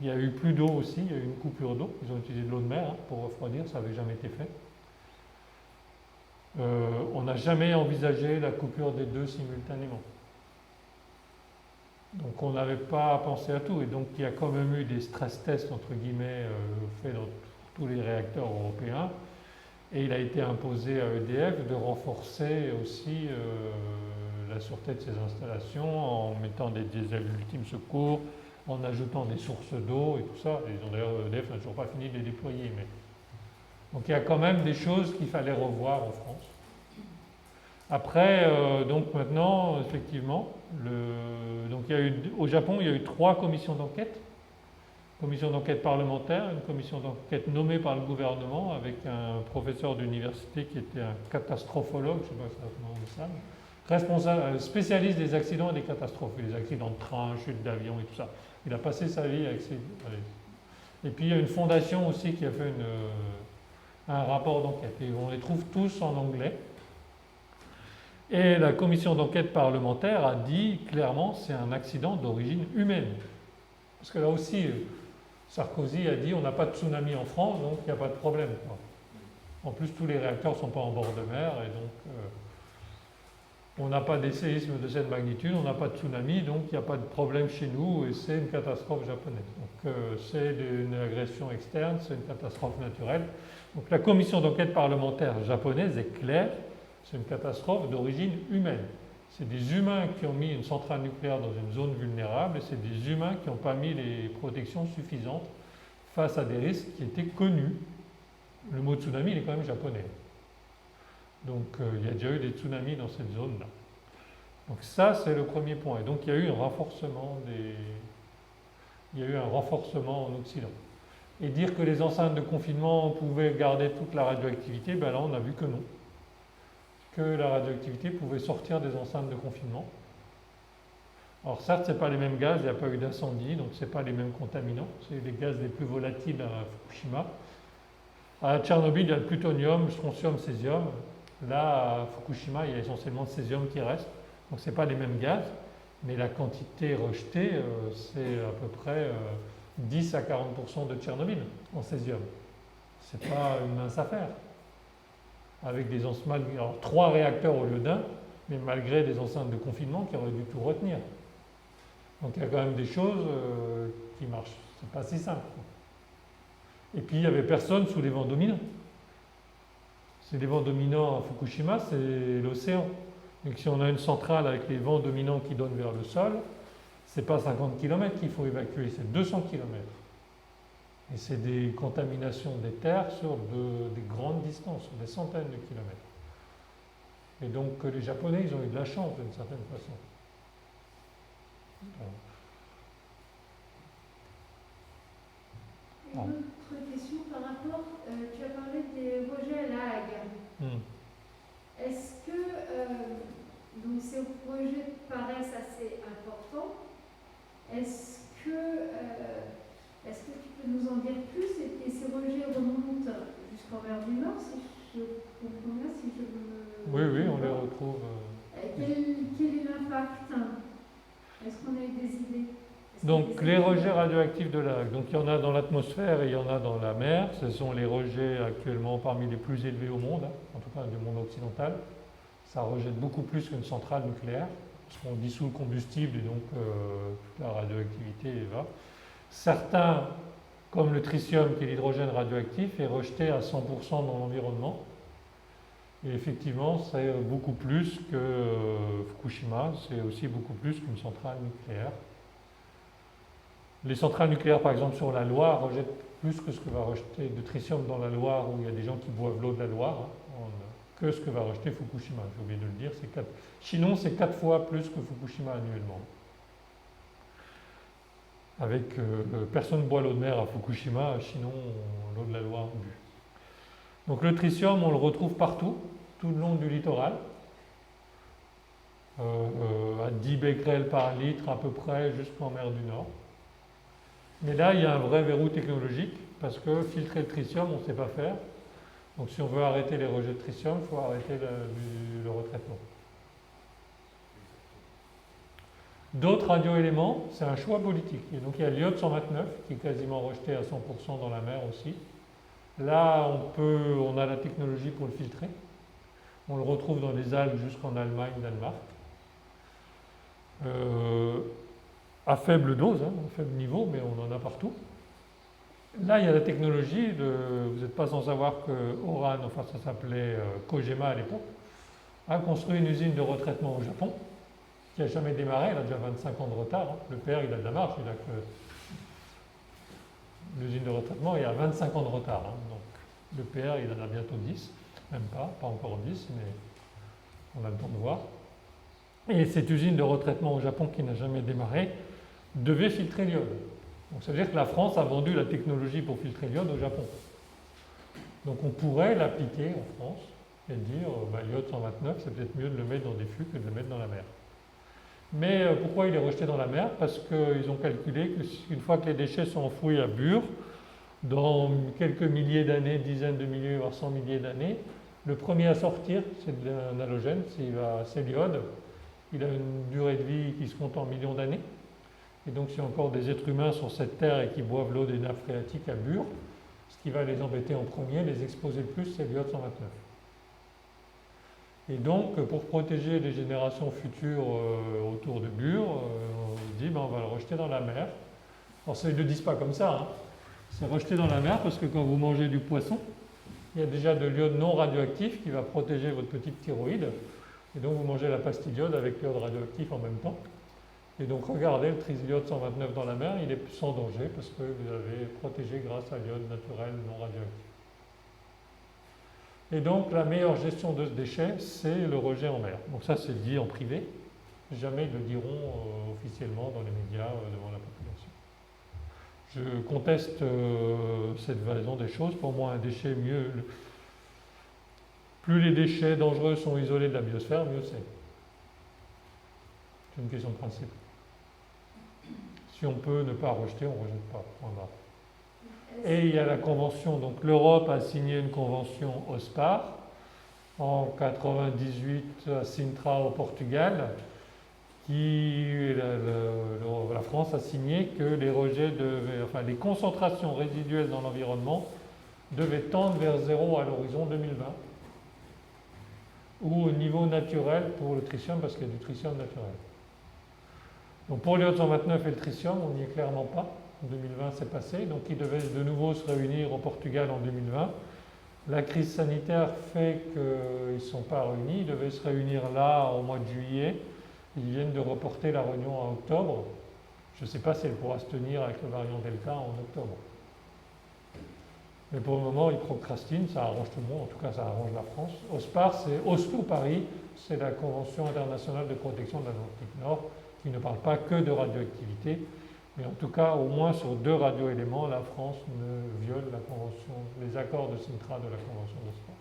Il y a eu plus d'eau aussi, il y a eu une coupure d'eau. Ils ont utilisé de l'eau de mer pour refroidir, ça n'avait jamais été fait. On n'a jamais envisagé la coupure des deux simultanément. Donc on n'avait pas pensé à tout. Et donc il y a quand même eu des stress tests, entre guillemets, faits dans tous les réacteurs européens. Et il a été imposé à EDF de renforcer aussi la sûreté de ces installations en mettant des diesels ultime secours, en ajoutant des sources d'eau et tout ça. Et d'ailleurs, EDF n'a toujours pas fini de les déployer. Mais... Donc il y a quand même des choses qu'il fallait revoir en France. Après, donc maintenant, effectivement, donc il y a eu, au Japon, il y a eu 3 commissions d'enquête. Commission d'enquête parlementaire, une commission d'enquête nommée par le gouvernement avec un professeur d'université qui était un catastrophologue, je ne sais pas comment on dit ça, responsable, spécialiste des accidents et des catastrophes, des accidents de train, chutes d'avion et tout ça. Il a passé sa vie avec ces... Et puis il y a une fondation aussi qui a fait un rapport d'enquête. Et on les trouve tous en anglais. Et la commission d'enquête parlementaire a dit clairement c'est un accident d'origine humaine. Parce que là aussi, Sarkozy a dit on n'a pas de tsunami en France, donc il n'y a pas de problème, quoi. En plus, tous les réacteurs ne sont pas en bord de mer, et donc on n'a pas des séismes de cette magnitude, on n'a pas de tsunami, donc il n'y a pas de problème chez nous, et c'est une catastrophe japonaise. Donc c'est une agression externe, c'est une catastrophe naturelle. Donc la commission d'enquête parlementaire japonaise est claire, c'est une catastrophe d'origine humaine. C'est des humains qui ont mis une centrale nucléaire dans une zone vulnérable et c'est des humains qui n'ont pas mis les protections suffisantes face à des risques qui étaient connus. Le mot tsunami, il est quand même japonais. Donc il y a déjà eu des tsunamis dans cette zone-là. Donc ça, c'est le premier point. Et donc il y a eu un renforcement en Occident. Et dire que les enceintes de confinement pouvaient garder toute la radioactivité, ben là on a vu que non. Que la radioactivité pouvait sortir des enceintes de confinement. Alors certes, ce n'est pas les mêmes gaz, il n'y a pas eu d'incendie, donc ce n'est pas les mêmes contaminants, c'est les gaz les plus volatiles à Fukushima. À Tchernobyl, il y a le plutonium, le strontium, césium. Là, à Fukushima, il y a essentiellement le césium qui reste, donc ce n'est pas les mêmes gaz, mais la quantité rejetée, c'est à peu près 10 à 40% de Tchernobyl en césium. Ce n'est pas une mince affaire. Avec des enceintes, alors 3 réacteurs au lieu d'un, mais malgré des enceintes de confinement qui auraient dû tout retenir. Donc il y a quand même des choses qui marchent. C'est pas si simple. Et puis il n'y avait personne sous les vents dominants. C'est les vents dominants à Fukushima, c'est l'océan. Donc si on a une centrale avec les vents dominants qui donnent vers le sol, c'est pas 50 km qu'il faut évacuer, c'est 200 km. Et c'est des contaminations des terres sur des grandes distances, sur des centaines de kilomètres. Et donc les Japonais, ils ont eu de la chance d'une certaine façon. Une autre question par rapport, tu as parlé des rejets à La Hague. Est-ce que donc ces rejets paraissent assez importants? Est-ce est-ce que tu peux nous en dire plus? Et ces rejets remontent jusqu'en mer du Nord, si je comprends bien, si je me... Oui, on les retrouve. Quel est l'impact? Est-ce qu'on a eu des idées? Donc les rejets radioactifs de la... Donc il y en a dans l'atmosphère et il y en a dans la mer. Ce sont les rejets actuellement parmi les plus élevés au monde, en tout cas du monde occidental. Ça rejette beaucoup plus qu'une centrale nucléaire, parce qu'on dissout le combustible et donc toute la radioactivité va. Certains, comme le tritium qui est l'hydrogène radioactif, est rejeté à 100% dans l'environnement. Et effectivement, c'est beaucoup plus que Fukushima, c'est aussi beaucoup plus qu'une centrale nucléaire. Les centrales nucléaires, par exemple, sur la Loire, rejettent plus que ce que va rejeter de tritium dans la Loire, où il y a des gens qui boivent l'eau de la Loire, que ce que va rejeter Fukushima. J'ai oublié de le dire, Chinon, c'est 4 fois plus que Fukushima annuellement. Personne ne boit l'eau de mer à Fukushima, à Chinon, l'eau de la Loire bu. Donc le tritium, on le retrouve partout, tout le long du littoral, à 10 becquerels par litre à peu près jusqu'en mer du Nord. Mais là, il y a un vrai verrou technologique, parce que filtrer le tritium, on ne sait pas faire. Donc si on veut arrêter les rejets de tritium, il faut arrêter le retraitement. D'autres radioéléments, c'est un choix politique. Et donc il y a l'iode 129 qui est quasiment rejeté à 100% dans la mer aussi. Là, on a la technologie pour le filtrer. On le retrouve dans les algues jusqu'en Allemagne, Danemark. À faible dose, à faible niveau, mais on en a partout. Là, il y a la technologie, vous n'êtes pas sans savoir que Oran, enfin ça s'appelait Kojima à l'époque, a construit une usine de retraitement au Japon, qui n'a jamais démarré, elle a déjà 25 ans de retard. Le père, il a de la marge, il a que l'usine de retraitement, il a 25 ans de retard. Donc le père, il en a bientôt 10, même pas encore 10, mais on a le temps de voir. Et cette usine de retraitement au Japon qui n'a jamais démarré devait filtrer l'iode. Donc ça veut dire que la France a vendu la technologie pour filtrer l'iode au Japon. Donc on pourrait l'appliquer en France et dire l'iode 129, c'est peut-être mieux de le mettre dans des fûts que de le mettre dans la mer. Mais pourquoi il est rejeté dans la mer? Parce qu'ils ont calculé qu'une fois que les déchets sont enfouis à Bure, dans quelques milliers d'années, dizaines de milliers, voire 100 milliers d'années, le premier à sortir, c'est un halogène, c'est l'iode. Il a une durée de vie qui se compte en millions d'années. Et donc, s'il y a encore des êtres humains sur cette terre et qui boivent l'eau des nappes phréatiques à Bure, ce qui va les embêter en premier, les exposer le plus, c'est l'iode 129. Et donc, pour protéger les générations futures autour de Bure, on se dit on va le rejeter dans la mer. Alors, ils ne le disent pas comme ça, c'est rejeté dans la mer parce que quand vous mangez du poisson, il y a déjà de l'iode non radioactif qui va protéger votre petite thyroïde. Et donc, vous mangez la pastille d'iode avec l'iode radioactif en même temps. Et donc, regardez, le trisliode 129 dans la mer, il est sans danger parce que vous avez protégé grâce à l'iode naturel non radioactif. Et donc, la meilleure gestion de ce déchet, c'est le rejet en mer. Donc ça, c'est dit en privé. Jamais ils le diront officiellement dans les médias devant la population. Je conteste cette raison des choses. Pour moi, un déchet mieux... Plus les déchets dangereux sont isolés de la biosphère, mieux c'est. C'est une question de principe. Si on peut ne pas rejeter, on ne rejette pas. Point barre. Et il y a la convention, donc l'Europe a signé une convention OSPAR en 1998 à Sintra au Portugal, la France a signé que les rejets les concentrations résiduelles dans l'environnement devaient tendre vers zéro à l'horizon 2020, ou au niveau naturel pour le tritium, parce qu'il y a du tritium naturel. Donc pour l'iode 129 et le tritium, on n'y est clairement pas. En 2020, c'est passé. Donc ils devaient de nouveau se réunir au Portugal en 2020. La crise sanitaire fait qu'ils ne sont pas réunis. Ils devaient se réunir là au mois de juillet. Ils viennent de reporter la réunion en octobre. Je ne sais pas si elle pourra se tenir avec le variant Delta en octobre. Mais pour le moment, ils procrastinent. Ça arrange tout le monde. En tout cas, ça arrange la France. OSPAR, c'est Oslo-Paris. C'est la Convention internationale de protection de l'Atlantique Nord, qui ne parle pas que de radioactivité, mais en tout cas, au moins sur 2 radioéléments, la France ne viole la convention, les accords de Sintra de la Convention d'OSPAR.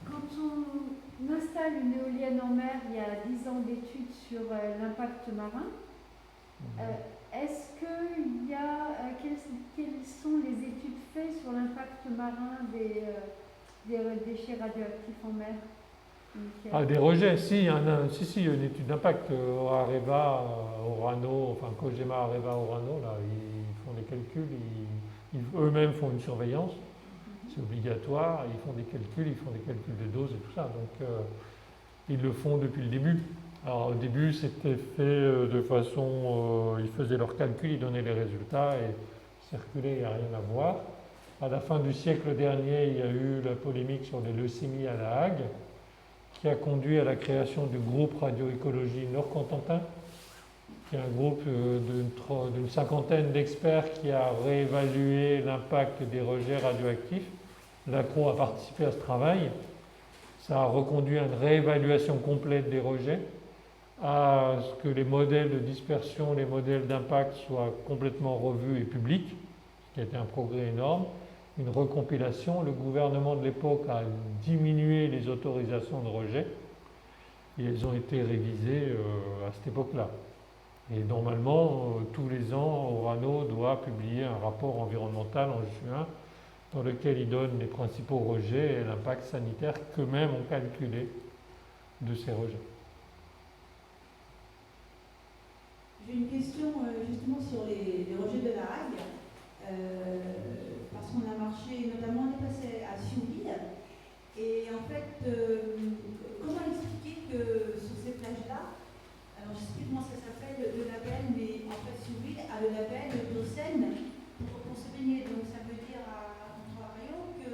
Quand on installe installe une éolienne en mer, il y a 10 ans d'études sur l'impact marin. Est-ce qu'il y a, quelles sont les études faites sur l'impact marin des déchets radioactifs en mer? Ah, des rejets, si, il y a une étude d'impact. Areva, Orano, enfin Kojima, Areva, Orano, là, ils font des calculs, eux-mêmes font une surveillance, c'est obligatoire, ils font des calculs de doses et tout ça, donc ils le font depuis le début. Alors au début c'était fait de façon, ils faisaient leurs calculs, ils donnaient les résultats et circulaient, il n'y a rien à voir. À la fin du siècle dernier, il y a eu la polémique sur les leucémies à La Hague, qui a conduit à la création du groupe Radioécologie Nord-Cotentin, qui est un groupe d'une cinquantaine d'experts qui a réévalué l'impact des rejets radioactifs. L'ACRO a participé à ce travail. Ça a reconduit à une réévaluation complète des rejets, à ce que les modèles de dispersion, les modèles d'impact soient complètement revus et publics, ce qui a été un progrès énorme. Une recompilation. Le gouvernement de l'époque a diminué les autorisations de rejet et elles ont été révisées à cette époque-là. Et normalement, tous les ans, Orano doit publier un rapport environnemental en juin dans lequel il donne les principaux rejets et l'impact sanitaire qu'eux-mêmes ont calculé de ces rejets. J'ai une question justement sur les rejets de La Hague. Parce qu'on a marché, notamment on est passé à Siouville, et en fait, comment expliquer que sur ces plages-là, alors je ne sais plus comment ça s'appelle, le label, mais en fait Siouville a le label d'Océane pour se baigner, donc ça veut dire à contrario que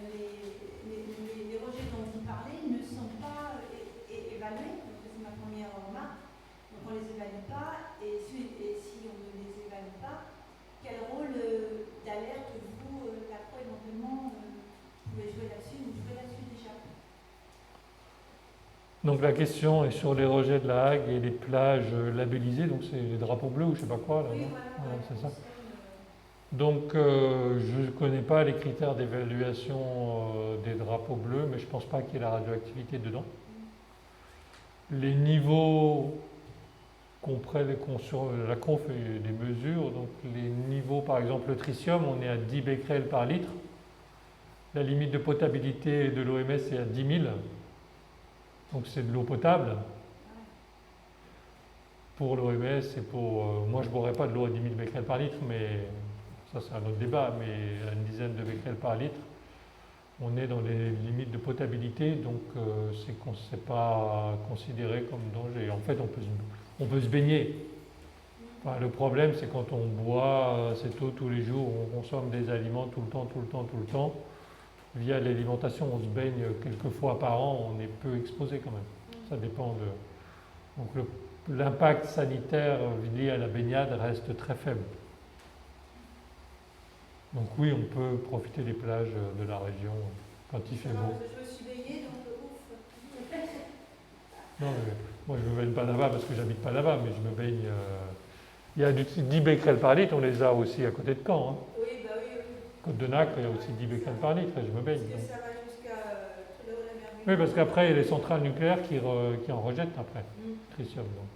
les rejets dont vous parlez ne sont pas évalués, donc c'est ma première remarque, donc on ne les évalue pas, et si on ne les évalue pas, quel rôle d'alerte vous, l'ACRO éventuellement, pouvez jouer là-dessus ou jouer là-dessus déjà? Donc la question est sur les rejets de La Hague et les plages labellisées, donc c'est les drapeaux bleus ou je ne sais pas quoi là, Oui, non voilà, ouais, c'est ça. Donc je ne connais pas les critères d'évaluation des drapeaux bleus, mais je ne pense pas qu'il y ait la radioactivité dedans. Les niveaux la CRO fait des mesures, donc les niveaux, par exemple le tritium, on est à 10 becquerels par litre. La limite de potabilité de l'OMS est à 10 000, donc c'est de l'eau potable. Pour l'OMS et pour... moi je ne boirais pas de l'eau à 10 000 becquerels par litre, mais ça c'est un autre débat, mais à une dizaine de becquerels par litre, on est dans les limites de potabilité, donc c'est pas considéré comme danger. En fait, on peut se baigner. Enfin, le problème, c'est quand on boit cette eau tous les jours, on consomme des aliments tout le temps. Via l'alimentation, on se baigne quelques fois par an, on est peu exposé quand même. Ça dépend de... Donc l'impact sanitaire lié à la baignade reste très faible. Donc oui, on peut profiter des plages de la région quand il fait beau. Je me suis baignée, donc ouf. Non, mais moi je ne me baigne pas là-bas parce que j'habite pas là-bas, mais je me baigne. Il y a 10 becquerels par litre, on les a aussi à côté de Caen. Hein. Oui, bah oui. Côte de Nacre, il y a aussi 10 becquerels par litre et je me baigne. Parce que ça va jusqu'à là où la mer Oui, parce qu'après, il y a les centrales nucléaires qui en rejettent après, tritium. Donc.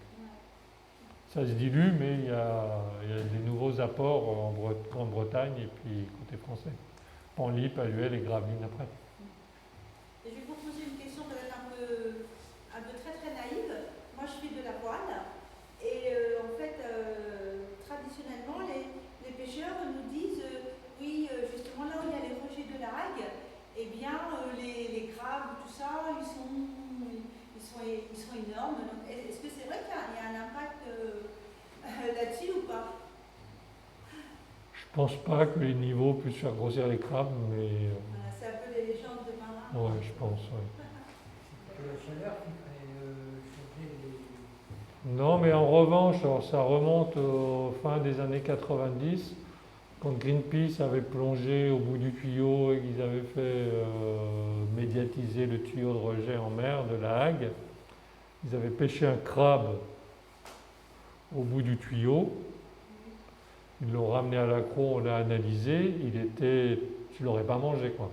Ça se dilue, mais il y a des nouveaux apports en Grande-Bretagne et puis côté français. Panly, Paluel et Gravelines après. Et je vais vous poser une question peut-être un peu très très naïve. Moi je fais de la voile et en fait traditionnellement les pêcheurs nous disent oui justement là où il y a les rejets de La Hague, eh bien les crabes, tout ça, ils sont énormes. Donc, est-ce que c'est vrai qu'il y a un impact là-dessus ou pas? Je pense pas que les niveaux puissent faire grossir les crabes, mais... Voilà, c'est un peu les légendes de marins. Ouais, je pense, oui. C'est la chaleur qui fait changer les... Non, mais en revanche, alors, ça remonte aux fin des années 90, quand Greenpeace avait plongé au bout du tuyau et qu'ils avaient fait médiatiser le tuyau de rejet en mer de La Hague. Ils avaient pêché un crabe au bout du tuyau. Ils l'ont ramené à l'ACRO, on l'a analysé. Tu l'aurais pas mangé, quoi.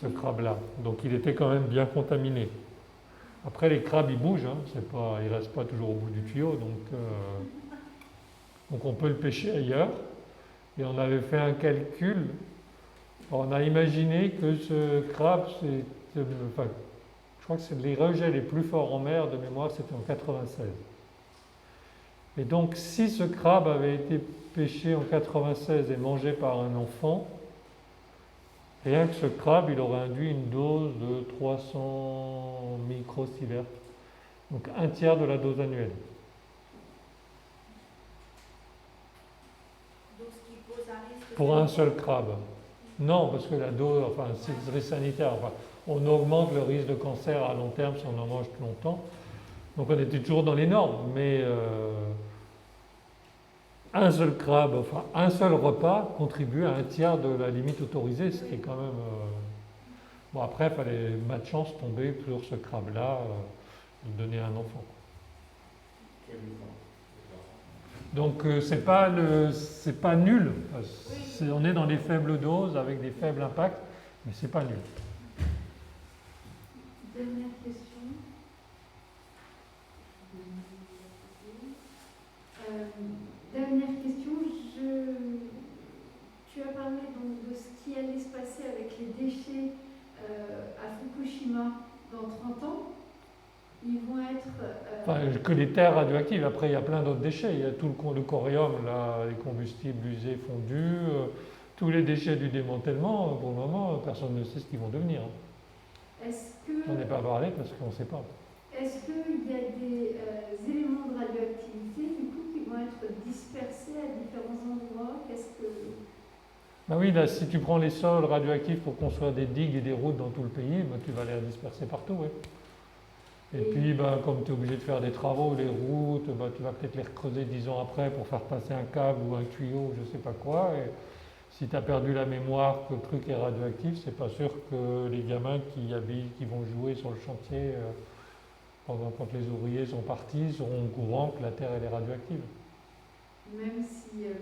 ce crabe-là. Donc il était quand même bien contaminé. Après, les crabes, ils bougent, hein, ils ne restent pas toujours au bout du tuyau, donc on peut le pêcher ailleurs. Et on avait fait un calcul. On a imaginé que ce crabe, je crois que c'est les rejets les plus forts en mer, de mémoire, c'était en 96. Et donc, si ce crabe avait été pêché en 96 et mangé par un enfant, rien que ce crabe, il aurait induit une dose de 300 microsieverts, donc un tiers de la dose annuelle. Donc, ce qui pose un risque. Pour un seul crabe. Non, parce que la dose, c'est le risque sanitaire. On augmente le risque de cancer à long terme si on en mange plus longtemps. Donc on était toujours dans les normes, mais un seul crabe, un seul repas contribue à un tiers de la limite autorisée, ce qui est quand même... Bon, après, il fallait, ma chance, tomber sur ce crabe-là, le donner à un enfant. Donc c'est pas nul. On est dans des faibles doses avec des faibles impacts, mais c'est pas nul. Dernière question. Dernière question. Tu as parlé donc de ce qui allait se passer avec les déchets à Fukushima dans 30 ans. Ils vont être... que les terres radioactives. Après, il y a plein d'autres déchets. Il y a tout le corium, là, les combustibles usés fondus, tous les déchets du démantèlement. Pour le moment, personne ne sait ce qu'ils vont devenir. On n'est pas parlé parce qu'on ne sait pas. Est-ce qu'il y a des éléments de radioactivité du coup qui vont être dispersés à différents endroits? Ben oui, là, si tu prends les sols radioactifs pour construire des digues et des routes dans tout le pays, ben, tu vas les disperser partout. Oui. Et puis, comme tu es obligé de faire des travaux, les routes, tu vas peut-être les recreuser 10 ans après pour faire passer un câble ou un tuyau, je ne sais pas quoi. Et si tu as perdu la mémoire que le truc est radioactif, c'est pas sûr que les gamins qui vont jouer sur le chantier quand les ouvriers sont partis seront au courant que la Terre elle est radioactive. Même s'ils ne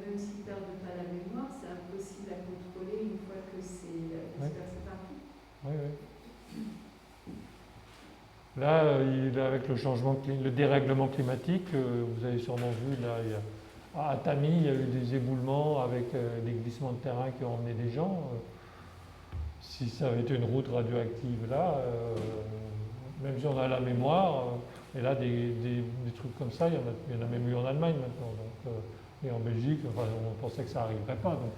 perdent pas la mémoire, c'est impossible à contrôler une fois que c'est dispersé partout. Oui, oui. Là, avec le dérèglement climatique, vous avez sûrement vu, là, à Atami, il y a eu des éboulements avec des glissements de terrain qui ont emmené des gens. Si ça avait été une route radioactive là, même si on a la mémoire, et là, des trucs comme ça, il y en a même eu en Allemagne maintenant. Donc, et en Belgique, on pensait que ça n'arriverait pas. Donc,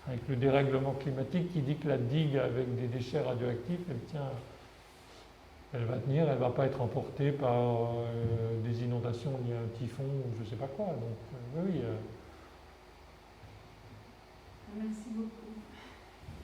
avec le dérèglement climatique qui dit que la digue avec des déchets radioactifs, elle va tenir, elle ne va pas être emportée par des inondations liées à un typhon ou je ne sais pas quoi. Donc, oui. Merci beaucoup.